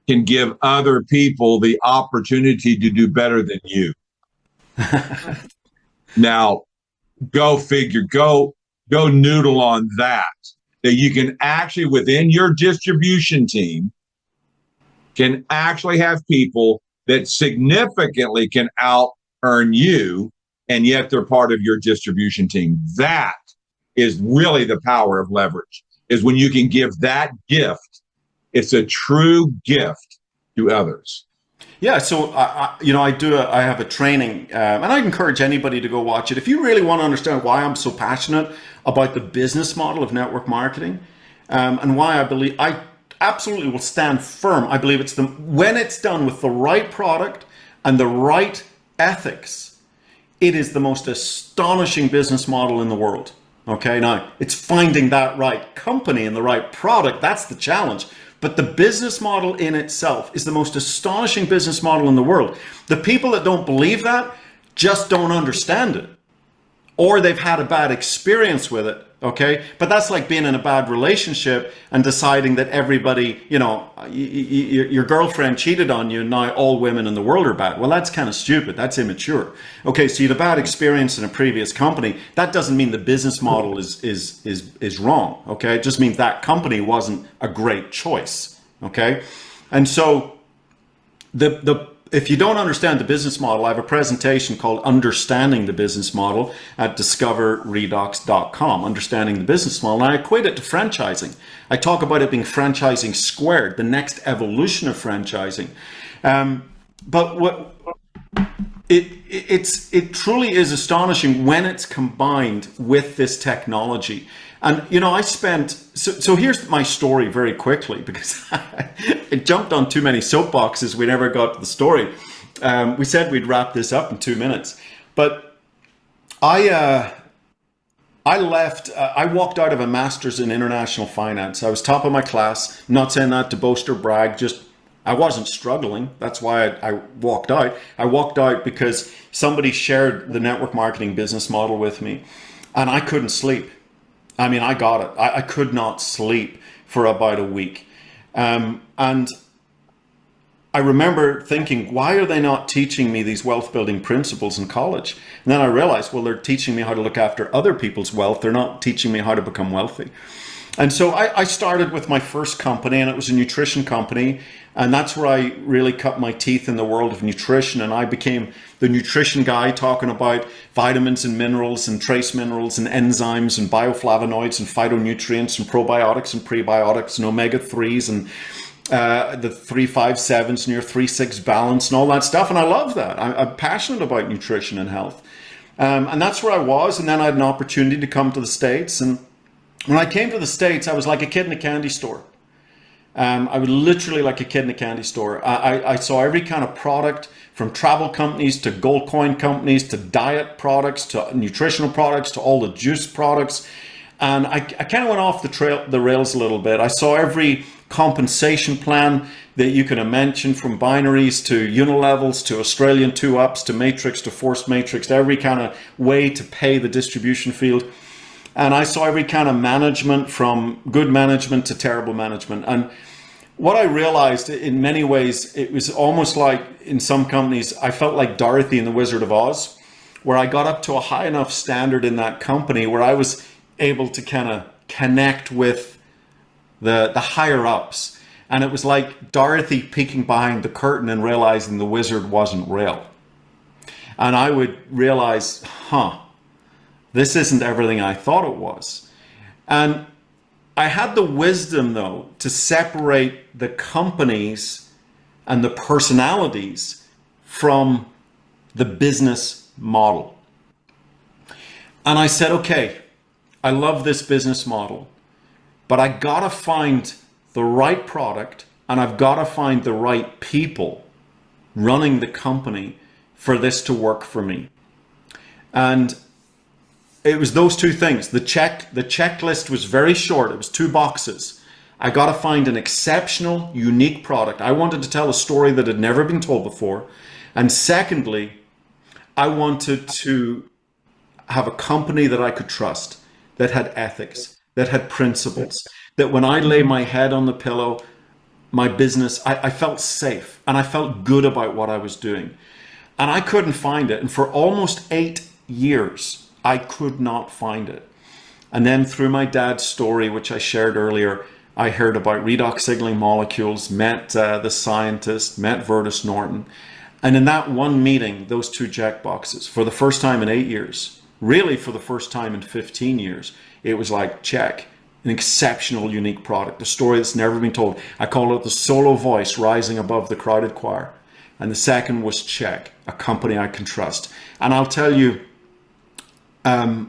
can give other people the opportunity to do better than you. Now, go figure, go noodle on that. That you can actually, within your distribution team, can actually have people that significantly can out earn you, and yet they're part of your distribution team. That is really the power of leverage, is when you can give that gift. It's a true gift to others. Yeah, so I have a training, and I encourage anybody to go watch it. If you really want to understand why I'm so passionate about the business model of network marketing, and why I absolutely will stand firm. I believe when it's done with the right product and the right ethics, it is the most astonishing business model in the world. Okay, now it's finding that right company and the right product. That's the challenge. But the business model in itself is the most astonishing business model in the world. The people that don't believe that just don't understand it, or they've had a bad experience with it. Okay, but that's like being in a bad relationship and deciding that everybody, your girlfriend cheated on you and now all women in the world are bad. Well, that's kind of stupid. That's immature. Okay, so you had a bad experience in a previous company. That doesn't mean the business model is wrong. Okay, it just means that company wasn't a great choice. Okay, and so if you don't understand the business model, I have a presentation called Understanding the Business Model at discoverredox.com, Understanding the Business Model, and I equate it to franchising. I talk about it being franchising squared, the next evolution of franchising. But it truly is astonishing when it's combined with this technology. And, I spent, so here's my story very quickly, because I jumped on too many soapboxes. We never got to the story. We said we'd wrap this up in 2 minutes, but I walked out of a master's in international finance. I was top of my class. I'm not saying that to boast or brag, just I wasn't struggling. That's why I walked out. I walked out because somebody shared the network marketing business model with me, and I couldn't sleep. I mean, I got it. I could not sleep for about a week. And I remember thinking, why are they not teaching me these wealth building principles in college? And then I realized, well, they're teaching me how to look after other people's wealth. They're not teaching me how to become wealthy. And so I started with my first company, and it was a nutrition company. And that's where I really cut my teeth in the world of nutrition. And I became the nutrition guy, talking about vitamins and minerals and trace minerals and enzymes and bioflavonoids and phytonutrients and probiotics and prebiotics and omega-3s and the 3-5-7s and your 3-6 balance and all that stuff. And I love that. I'm passionate about nutrition and health. And that's where I was. And then I had an opportunity to come to the States. And when I came to the States, I was like a kid in a candy store. I was literally like a kid in a candy store. I saw every kind of product, from travel companies to gold coin companies to diet products to nutritional products to all the juice products. And I kind of went off the rails a little bit. I saw every compensation plan that you can mention, from binaries to unilevels to Australian 2-ups to matrix to forced matrix, to every kind of way to pay the distribution field. And I saw every kind of management, from good management to terrible management. And what I realized, in many ways, it was almost like, in some companies, I felt like Dorothy in the Wizard of Oz, where I got up to a high enough standard in that company where I was able to kind of connect with the higher ups. And it was like Dorothy peeking behind the curtain and realizing the wizard wasn't real. And I would realize, this isn't everything I thought it was. And I had the wisdom, though, to separate the companies and the personalities from the business model. And I said, okay, I love this business model, but I gotta find the right product and I've gotta find the right people running the company for this to work for me. And it was those two things. The checklist was very short. It was 2 boxes. I got to find an exceptional, unique product. I wanted to tell a story that had never been told before. And secondly, I wanted to have a company that I could trust, that had ethics, that had principles, that when I lay my head on the pillow, my business, I felt safe and I felt good about what I was doing. And I couldn't find it. And for almost 8 years, I could not find it. And then through my dad's story, which I shared earlier, I heard about redox signaling molecules, met the scientist, met Verdis Norton. And in that one meeting, those 2 check boxes, for the first time in 8 years, really for the first time in 15 years, it was like, check, an exceptional, unique product, a story that's never been told. I call it the solo voice rising above the crowded choir. And the second was check, a company I can trust. And I'll tell you, I've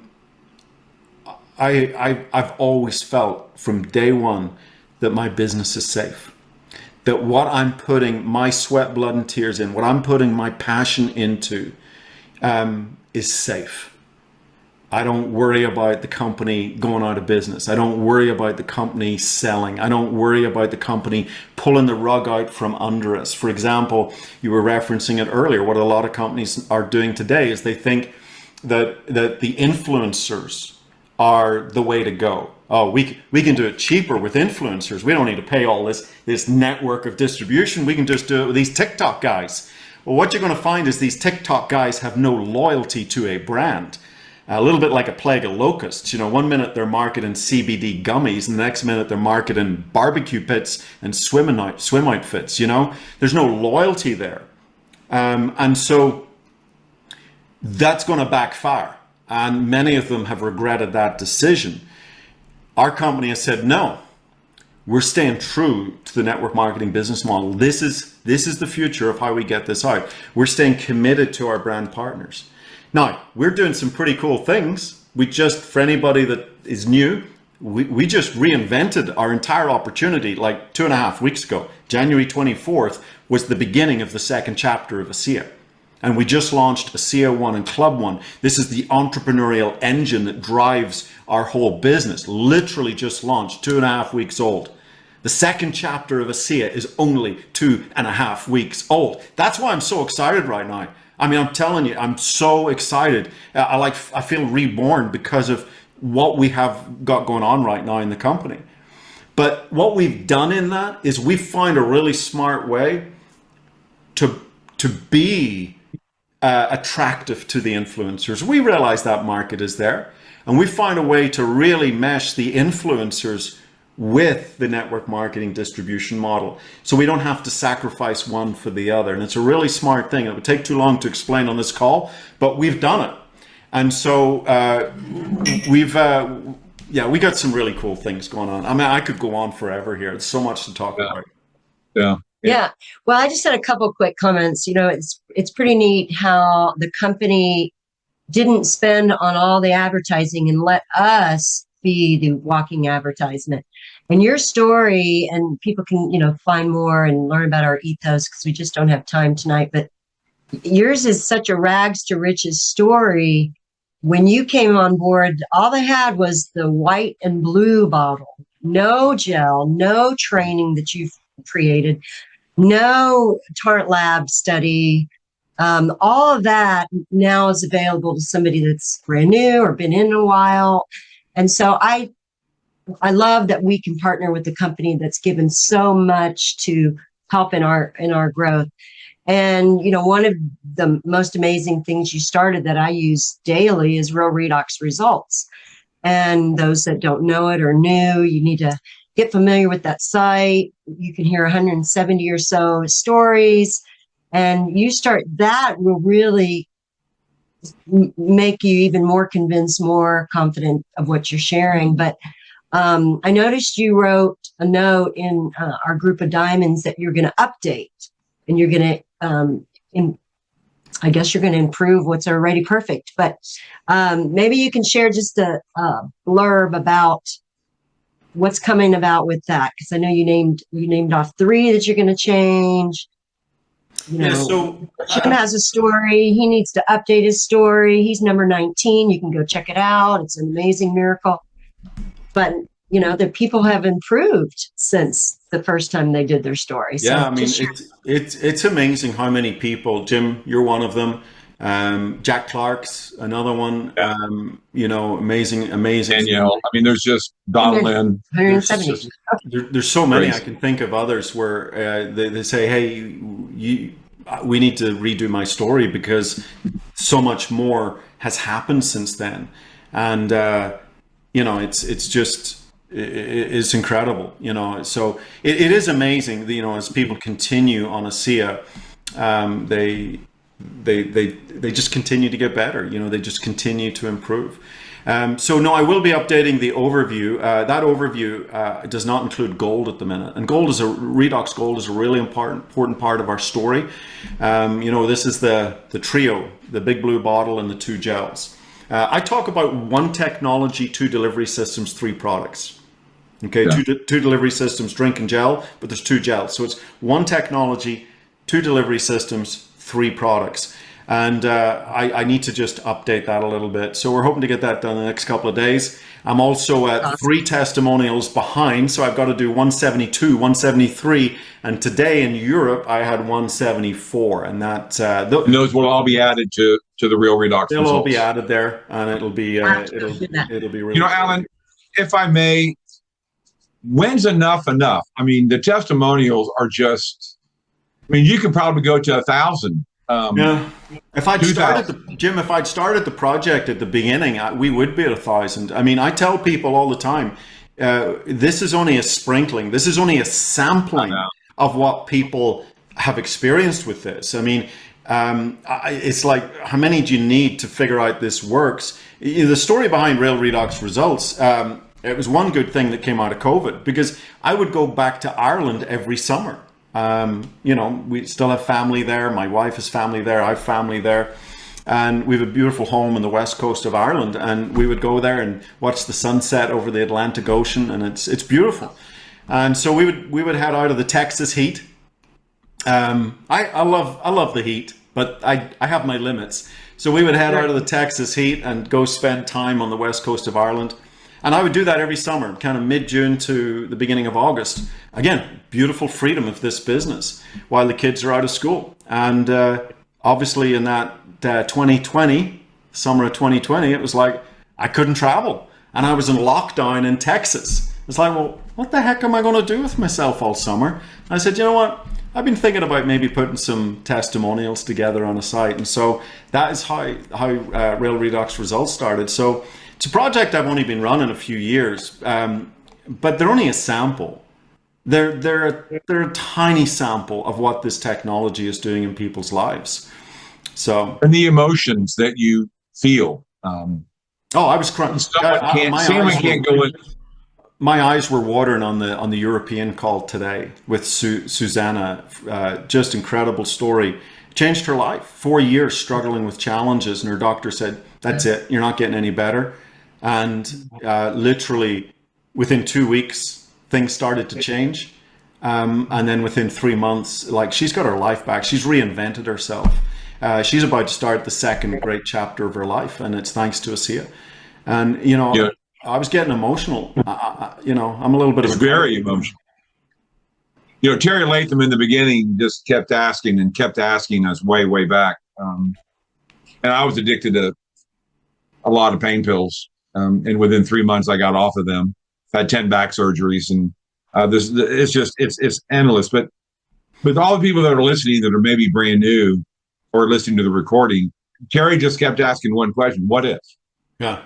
always felt from day one that my business is safe. That what I'm putting my sweat, blood, and tears in, what I'm putting my passion into, is safe. I don't worry about the company going out of business. I don't worry about the company selling. I don't worry about the company pulling the rug out from under us. For example, you were referencing it earlier. What a lot of companies are doing today is they think that the influencers are the way to go. Oh, we can do it cheaper with influencers. We don't need to pay all this network of distribution. We can just do it with these TikTok guys. Well, what you're going to find is these TikTok guys have no loyalty to a brand. A little bit like a plague of locusts. You know, one minute they're marketing CBD gummies, and the next minute they're marketing barbecue pits and swim outfits. You know, there's no loyalty there, and so that's going to backfire. And many of them have regretted that decision. Our company has said, no, we're staying true to the network marketing business model. This is the future of how we get this out. We're staying committed to our brand partners. Now, we're doing some pretty cool things. We just, for anybody that is new, we just reinvented our entire opportunity like 2.5 weeks ago. January 24th was the beginning of the second chapter of ASEA. And we just launched ASEA One and Club One. This is the entrepreneurial engine that drives our whole business. Literally just launched, 2.5 weeks old. The second chapter of ASEA is only 2.5 weeks old. That's why I'm so excited right now. I mean, I'm telling you, I'm so excited. I feel reborn because of what we have got going on right now in the company. But what we've done in that is we find a really smart way to be attractive to the influencers. We realize that market is there, and we find a way to really mesh the influencers with the network marketing distribution model, so we don't have to sacrifice one for the other. And it's a really smart thing. It would take too long to explain on this call, but we've done it. And so we got some really cool things going on. I mean, I could go on forever here. It's so much to talk about. Yeah. Well, I just had a couple quick comments. You know, it's pretty neat how the company didn't spend on all the advertising and let us be the walking advertisement. And your story, and people can, you know, find more and learn about our ethos because we just don't have time tonight. But yours is such a rags to riches story. When you came on board, all they had was the white and blue bottle, no gel, no training that you've created, no TART lab study. All of that now is available to somebody that's brand new or been in a while. And so I love that we can partner with a company that's given so much to help in our growth. And, you know, one of the most amazing things you started that I use daily is Real Redox Results. And those that don't know it or new, you need to get familiar with that site. You can hear 170 or so stories, and you start that will really make you even more convinced, more confident of what you're sharing. But I noticed you wrote a note in our group of diamonds that you're going to update and you're going to I guess you're going to improve what's already perfect. But maybe you can share just a blurb about what's coming about with that, because I know you named off 3 that you're going to change. So Jim has a story. He needs to update his story. He's number 19. You can go check it out. It's an amazing miracle. But the people have improved since the first time they did their story. So yeah, I mean, it's amazing how many people. Jim, you're one of them. Jack Clark's another one. Amazing. Danielle. I mean, there's just Don Lynn. 170. There's so many. Crazy. I can think of others where they say, "Hey, we need to redo my story because so much more has happened since then," and it's just. It's incredible, so it is amazing, as people continue on ASEA, they just continue to get better, they just continue to improve. So no, I will be updating the overview. That overview does not include gold at the minute, and Redox Gold is a really important part of our story. This is the trio, the big blue bottle and the 2 gels. I talk about 1 technology, 2 delivery systems, 3 products. Okay, yeah. two delivery systems, drink and gel, but there's 2 gels. So it's 1 technology, 2 delivery systems, 3 products. And I need to just update that a little bit. So we're hoping to get that done in the next couple of days. I'm also at 3 testimonials behind. So I've got to do 172, 173. And today in Europe, I had 174. And that those will all be added to the Real Redox They'll results. all be added there. And it'll be really Alan, if I may, when's enough? I mean, the testimonials are just, you could probably go to 1,000. Yeah. If I'd started the project at the beginning, we would be at 1,000. I mean, I tell people all the time, this is only a sprinkling. This is only a sampling of what people have experienced with this. I mean, it's like, how many do you need to figure out this works? The story behind Real Redox results, it was one good thing that came out of COVID, because I would go back to Ireland every summer. We still have family there. My wife has family there. I have family there. And we have a beautiful home on the west coast of Ireland. And we would go there and watch the sunset over the Atlantic Ocean. And it's beautiful. And so we would head out of the Texas heat. I love the heat, but I have my limits. So we would head out of the Texas heat and go spend time on the west coast of Ireland. And I would do that every summer, kind of mid-June to the beginning of August. Again, beautiful freedom of this business while the kids are out of school. And obviously in that 2020, summer of 2020, it was like I couldn't travel. And I was in lockdown in Texas. It's like, well, what the heck am I going to do with myself all summer? And I said, you know what? I've been thinking about maybe putting some testimonials together on a site. And so that is how Real Redox Results started. So it's a project I've only been running a few years, but they're only a sample. They're a tiny sample of what this technology is doing in people's lives. So, and the emotions that you feel. I was crying. My eyes were watering on the European call today with Susanna. Just incredible story. Changed her life. 4 years struggling with challenges, and her doctor said, "That's it. You're not getting any better." And literally within 2 weeks, things started to change. And then within 3 months, like, she's got her life back. She's reinvented herself. She's about to start the second great chapter of her life, and it's thanks to ASEA. And, I was getting emotional. I'm a little bit very emotional. Terry Latham in the beginning just kept asking us way back. And I was addicted to a lot of pain pills. And within 3 months, I got off of them. Had 10 back surgeries, and it's endless. But with all the people that are listening that are maybe brand new or listening to the recording, Terry just kept asking one question: what if? Yeah.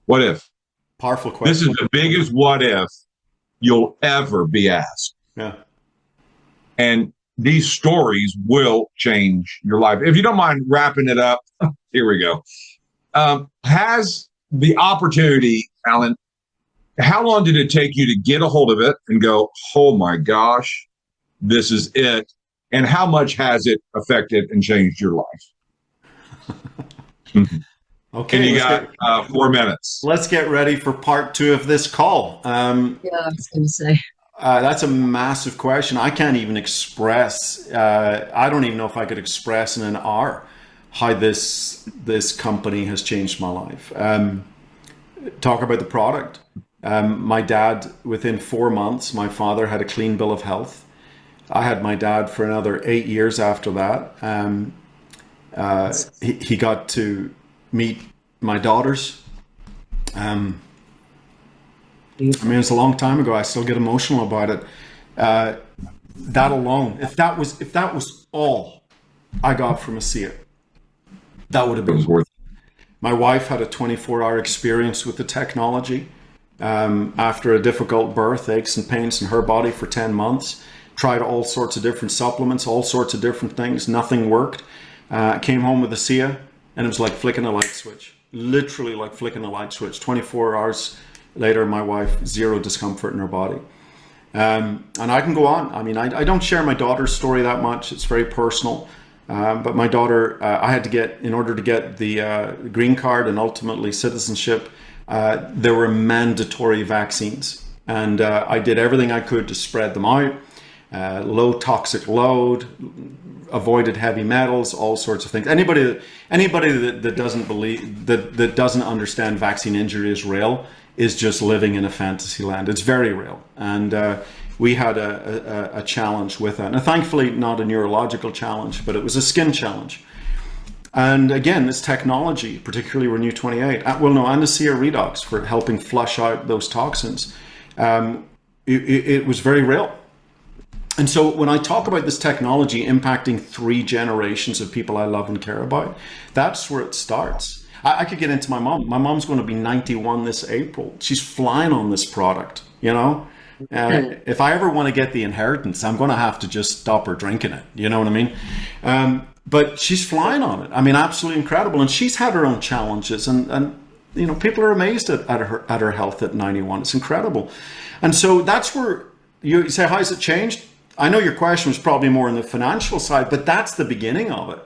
What if? Powerful question. This is the biggest what if you'll ever be asked. Yeah. And these stories will change your life. If you don't mind wrapping it up, here we go. Has the opportunity, Alan, how long did it take you to get a hold of it and go, oh my gosh, this is it? And how much has it affected and changed your life? Okay, And you got 4 minutes. let's get ready for part 2 of this call. Yeah, I was going to say. That's a massive question. I can't even express. I don't even know if I could express in an hour how this company has changed my life. Talk about the product. My dad, within 4 months, my father had a clean bill of health. I had my dad for another 8 years after that. He got to meet my daughters. I mean, it's a long time ago. I still get emotional about it. That alone, if that was all I got from ASEA, that would have It was been worth it. My wife had a 24-hour experience with the technology. After a difficult birth, aches and pains in her body for 10 months, tried all sorts of different supplements, all sorts of different things. Nothing worked. Came home with ASEA, and it was like flicking a light switch. Literally like flicking a light switch. 24 hours later, my wife, zero discomfort in her body. And I can go on. I mean, I don't share my daughter's story that much. It's very personal. But my daughter, I had to get, in order to get the green card and ultimately citizenship, there were mandatory vaccines. And I did everything I could to spread them out. Low toxic load, avoided heavy metals, all sorts of things. Anybody that doesn't believe, that doesn't understand vaccine injury is real, is just living in a fantasy land. It's very real. And we had a challenge with that. And thankfully not a neurological challenge, but it was a skin challenge. And again, this technology, particularly Renew 28, and ASEA Redox for helping flush out those toxins, it was very real. And so when I talk about this technology impacting 3 generations of people I love and care about, that's where it starts. I could get into my mom. My mom's going to be 91 this April. She's flying on this product, you know? If I ever want to get the inheritance, I'm going to have to just stop her drinking it. You know what I mean? But she's flying on it. I mean, absolutely incredible. And she's had her own challenges. And you know, people are amazed at her health at 91. It's incredible. And so that's where you say, how has it changed? I know your question was probably more on the financial side, but that's the beginning of it.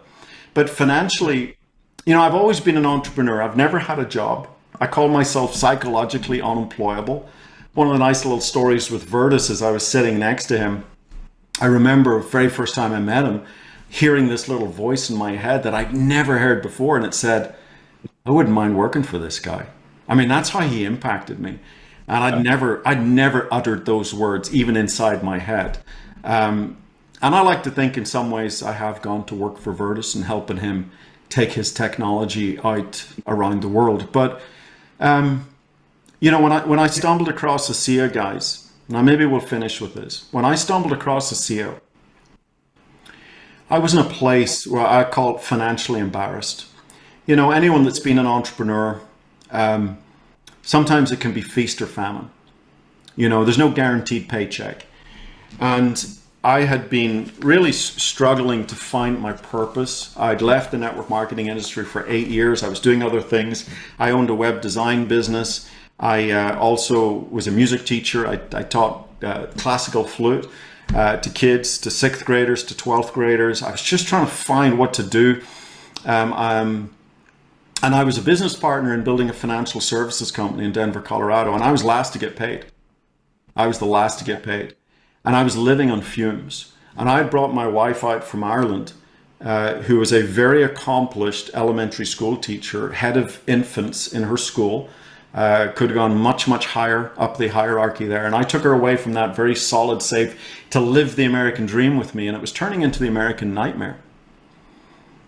But financially, you know, I've always been an entrepreneur. I've never had a job. I call myself psychologically unemployable. One of the nice little stories with Verdis is I was sitting next to him. I remember the very first time I met him, hearing this little voice in my head that I'd never heard before. And it said, I wouldn't mind working for this guy. I mean, that's how he impacted me. And I'd never uttered those words, even inside my head. And I like to think in some ways I have gone to work for Verdis and helping him take his technology out around the world. But, you know, when I stumbled across ASEA, guys, now maybe we'll finish with this. When I stumbled across ASEA, I was in a place where I call it financially embarrassed. You know, anyone that's been an entrepreneur, sometimes it can be feast or famine. You know, there's no guaranteed paycheck. And I had been really struggling to find my purpose. I'd left the network marketing industry for 8 years. I was doing other things. I owned a web design business. I also was a music teacher. I taught classical flute to kids, to 6th graders, to 12th graders. I was just trying to find what to do. And I was a business partner in building a financial services company in Denver, Colorado. And I was last to get paid. I was the last to get paid. And I was living on fumes. And I brought my wife out from Ireland, who was a very accomplished elementary school teacher, head of infants in her school, could have gone much, much higher up the hierarchy there. And I took her away from that very solid safe to live the American dream with me. And it was turning into the American nightmare.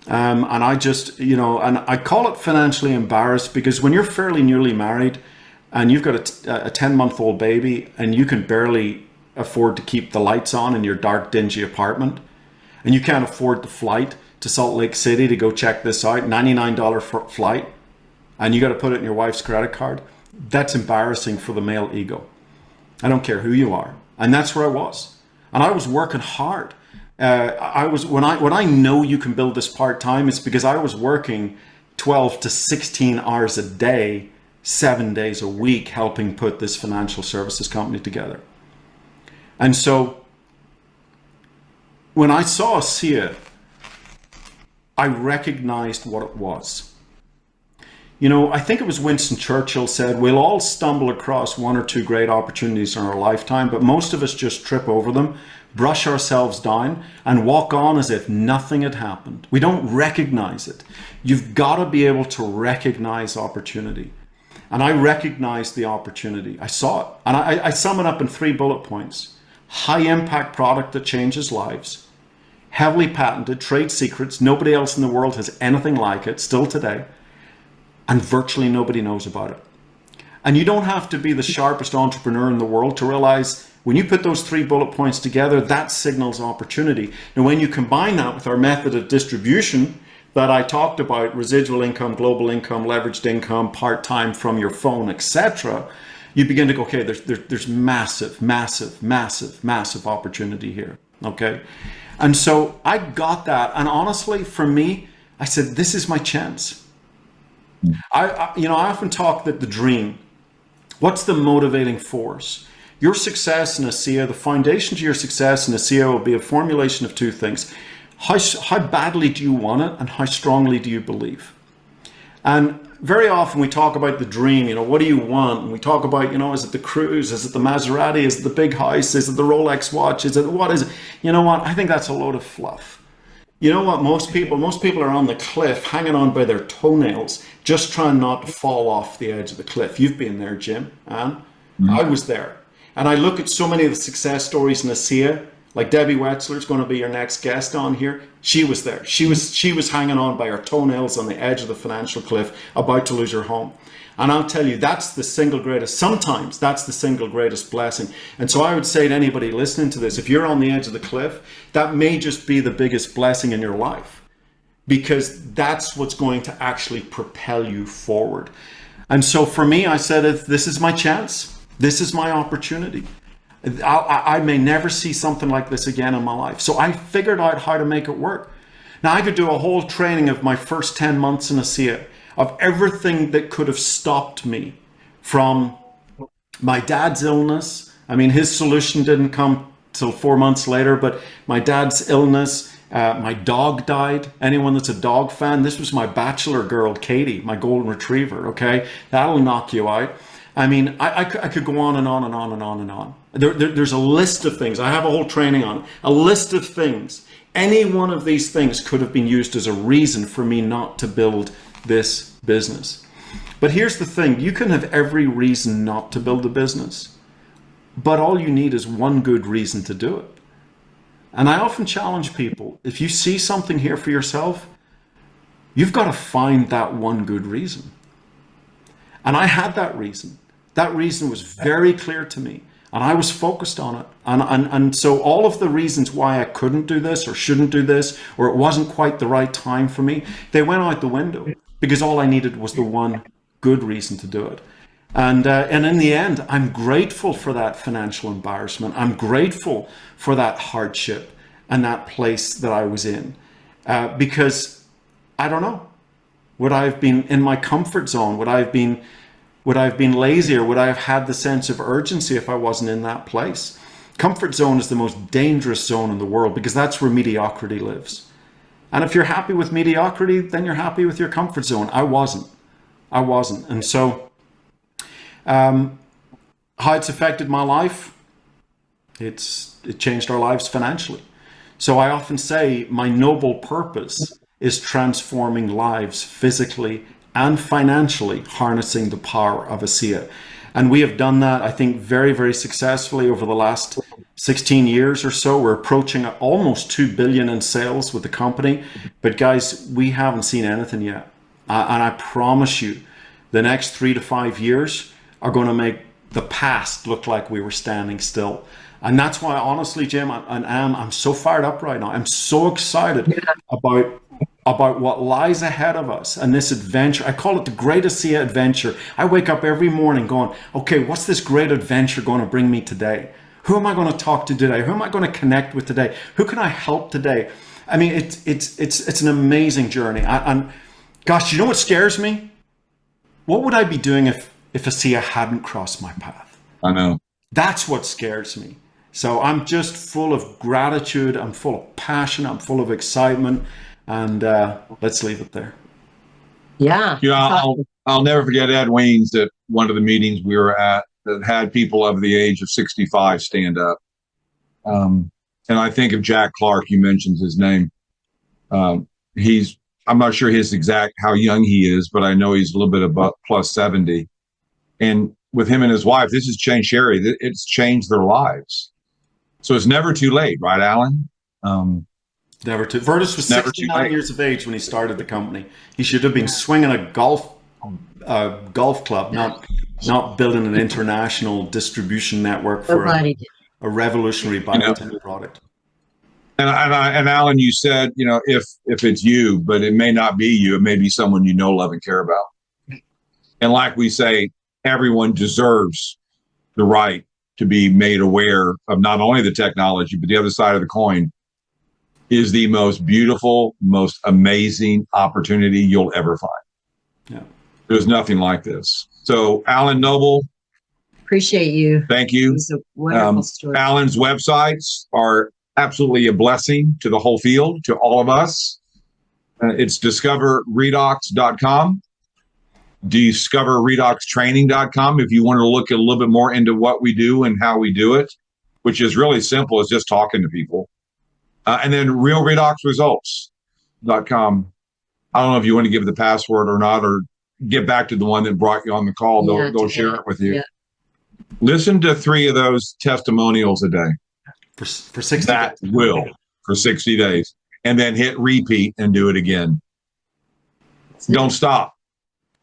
And I just, you know, and I call it financially embarrassed because when you're fairly newly married and you've got a 10-month-old baby and you can barely afford to keep the lights on in your dark, dingy apartment, and you can't afford the flight to Salt Lake City to go check this out, $99 flight, and you got to put it in your wife's credit card, that's embarrassing for the male ego. I don't care who you are. And that's where I was. And I was working hard. When I know you can build this part-time, it's because I was working 12 to 16 hours a day, 7 days a week, helping put this financial services company together. And so when I saw ASEA, I recognized what it was. You know, I think it was Winston Churchill said, we'll all stumble across one or two great opportunities in our lifetime, but most of us just trip over them, brush ourselves down, and walk on as if nothing had happened. We don't recognize it. You've got to be able to recognize opportunity. And I recognized the opportunity. I saw it. And I sum it up in 3 bullet points. High impact product that changes lives. Heavily patented, trade secrets. Nobody else in the world has anything like it still today. And virtually nobody knows about it. And you don't have to be the sharpest entrepreneur in the world to realize when you put those 3 bullet points together, that signals opportunity. Now, when you combine that with our method of distribution that I talked about, residual income, global income, leveraged income, part-time from your phone, etc., you begin to go, okay, there's massive, massive, massive, massive opportunity here. Okay. And so I got that. And honestly, for me, I said, this is my chance. I often talk that the dream, what's the motivating force? Your success in ASEA, the foundation to your success in ASEA will be a formulation of 2 things. How badly do you want it, and how strongly do you believe? And very often we talk about the dream, what do you want? And we talk about, is it the cruise? Is it the Maserati? Is it the big house? Is it the Rolex watch? What is it? You know what? I think that's a load of fluff. You know what? Most people are on the cliff, hanging on by their toenails, just trying not to fall off the edge of the cliff. You've been there, Jim, and I was there. And I look at so many of the success stories in ASEA, like Debbie Wetzler's going to be your next guest on here. She was there. She was hanging on by her toenails on the edge of the financial cliff, about to lose her home. And I'll tell you, sometimes that's the single greatest blessing. And so I would say to anybody listening to this, if you're on the edge of the cliff, that may just be the biggest blessing in your life, because that's what's going to actually propel you forward. And so for me, I said, this is my chance. This is my opportunity. I may never see something like this again in my life. So I figured out how to make it work. Now I could do a whole training of my first 10 months in ASEA, of everything that could have stopped me from my dad's illness. I mean, his solution didn't come till 4 months later, but my dad's illness, my dog died. Anyone that's a dog fan, this was my bachelor girl, Katie, my golden retriever, okay? That'll knock you out. I mean, I could go on and on and on and on and on. There's a list of things. I have a whole training on it. A list of things. Any one of these things could have been used as a reason for me not to build this business. But here's the thing. You can have every reason not to build a business, but all you need is one good reason to do it. And I often challenge people, if you see something here for yourself, you've got to find that one good reason. And I had that reason. That reason was very clear to me, and I was focused on it. And so all of the reasons why I couldn't do this or shouldn't do this, or it wasn't quite the right time for me, they went out the window, because all I needed was the one good reason to do it. And in the end, I'm grateful for that financial embarrassment. I'm grateful for that hardship and that place that I was in, because I don't know, would I have been in my comfort zone? Would I have been lazy, or would I have had the sense of urgency if I wasn't in that place? Comfort zone is the most dangerous zone in the world, because that's where mediocrity lives. And if you're happy with mediocrity, then you're happy with your comfort zone. I wasn't. And so how it's affected my life, it changed our lives financially. So I often say my noble purpose is transforming lives physically and financially, harnessing the power of ASEA. And we have done that, I think, very, very successfully over the last 16 years or so. We're approaching almost 2 billion in sales with the company. But guys, we haven't seen anything yet. And I promise you, the next 3 to 5 years are going to make the past look like we were standing still. And that's why, honestly, Jim, I'm so fired up right now. I'm so excited about what lies ahead of us and this adventure. I call it the Great ASEA Adventure. I wake up every morning going, okay, what's this great adventure going to bring me today? Who am I going to talk to today? Who am I going to connect with today? Who can I help today? I mean, it's an amazing journey. And gosh, you know what scares me? What would I be doing if ASEA hadn't crossed my path? I know. That's what scares me. So I'm just full of gratitude. I'm full of passion. I'm full of excitement. And let's leave it there. Yeah. You know, I'll never forget Ed Weens at one of the meetings we were at that had people of the age of 65 stand up. And I think of Jack Clark, you mentioned his name. I'm not sure his exact how young he is, but I know he's a little bit above plus 70. And with him and his wife, this has changed Sherry. It's changed their lives. So it's never too late, right, Alan? Never too. Verdis was 69 years of age when he started the company. He should have been swinging a golf club, not building an international distribution network for a revolutionary biotech product. And Alan, you said, you know, if it's you, but it may not be you, it may be someone you know, love, and care about. And like we say, everyone deserves the right to be made aware of not only the technology, but the other side of the coin is the most beautiful, most amazing opportunity you'll ever find. Yeah. There's nothing like this. So, Alan Noble. Appreciate you. Thank you. It was a wonderful story. Alan's websites are absolutely a blessing to the whole field, to all of us. It's discoverredox.com, discoverredoxtraining.com if you want to look a little bit more into what we do and how we do it, which is really simple. It's just talking to people. And then realredoxresults.com. I don't know if you want to give the password or not, or get back to the one that brought you on the call. They'll share it with you. Yeah. Listen to 3 of those testimonials a day. For 60 that days. For 60 days. And then hit repeat and do it again. Don't stop.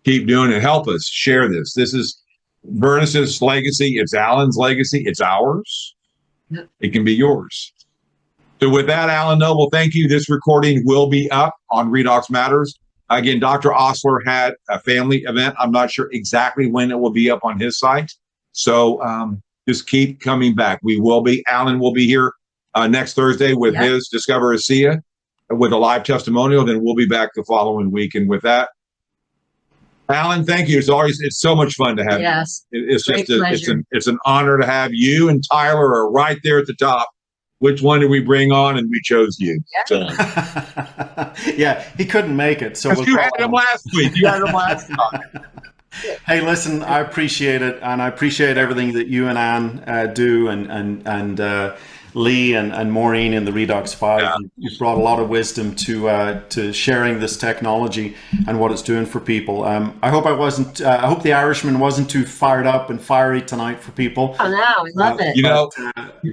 Keep doing it. Help us share this. This is Verdis's legacy. It's Alan's legacy. It's ours. Yep. It can be yours. So with that, Alan Noble, thank you. This recording will be up on Redox Matters. Again, Dr. Osler had a family event. I'm not sure exactly when it will be up on his site. So just keep coming back. Alan will be here next Thursday with his Discover ASEA with a live testimonial. Then we'll be back the following week. And with that, Alan, thank you. It's so much fun to have you. It's just it's an honor to have you, and Tyler are right there at the top. Which one did we bring on? And we chose you. So. Yeah, he couldn't make it. So you had him last week. You had him last time. Hey, listen, I appreciate it, and I appreciate everything that you and Anne do, and Lee and Maureen in the Redox 5. Yeah. You've brought a lot of wisdom to sharing this technology and what it's doing for people. I hope I hope the Irishman wasn't too fired up and fiery tonight for people. Oh no, we love it. You know,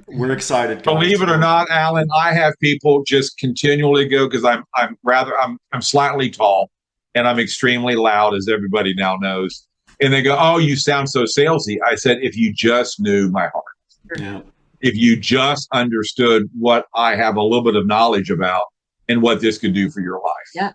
we're excited. Guys. Believe it or not, Alan, I have people just continually go because I'm slightly tall and I'm extremely loud, as everybody now knows. And they go, "Oh, you sound so salesy." I said, "If you just knew my heart." Yeah. If you just understood what I have a little bit of knowledge about and what this could do for your life. Yeah.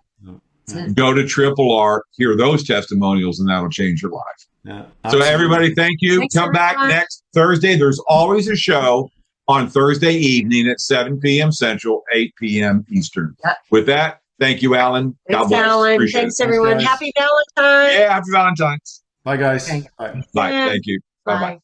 Go to Triple R, hear those testimonials, and that'll change your life. Yeah. So everybody, thank you. Thanks, Come back everyone. next Thursday. There's always a show on Thursday evening at 7 p.m. Central, 8 p.m. Eastern. Yeah. With that, thank you, Alan. Thanks, God bless. Alan. Appreciate Thanks, it. everyone. Thanks, Happy Valentine's. Yeah, happy Valentine's. Bye, guys. Okay. Bye. Bye. Thank you. Bye-bye.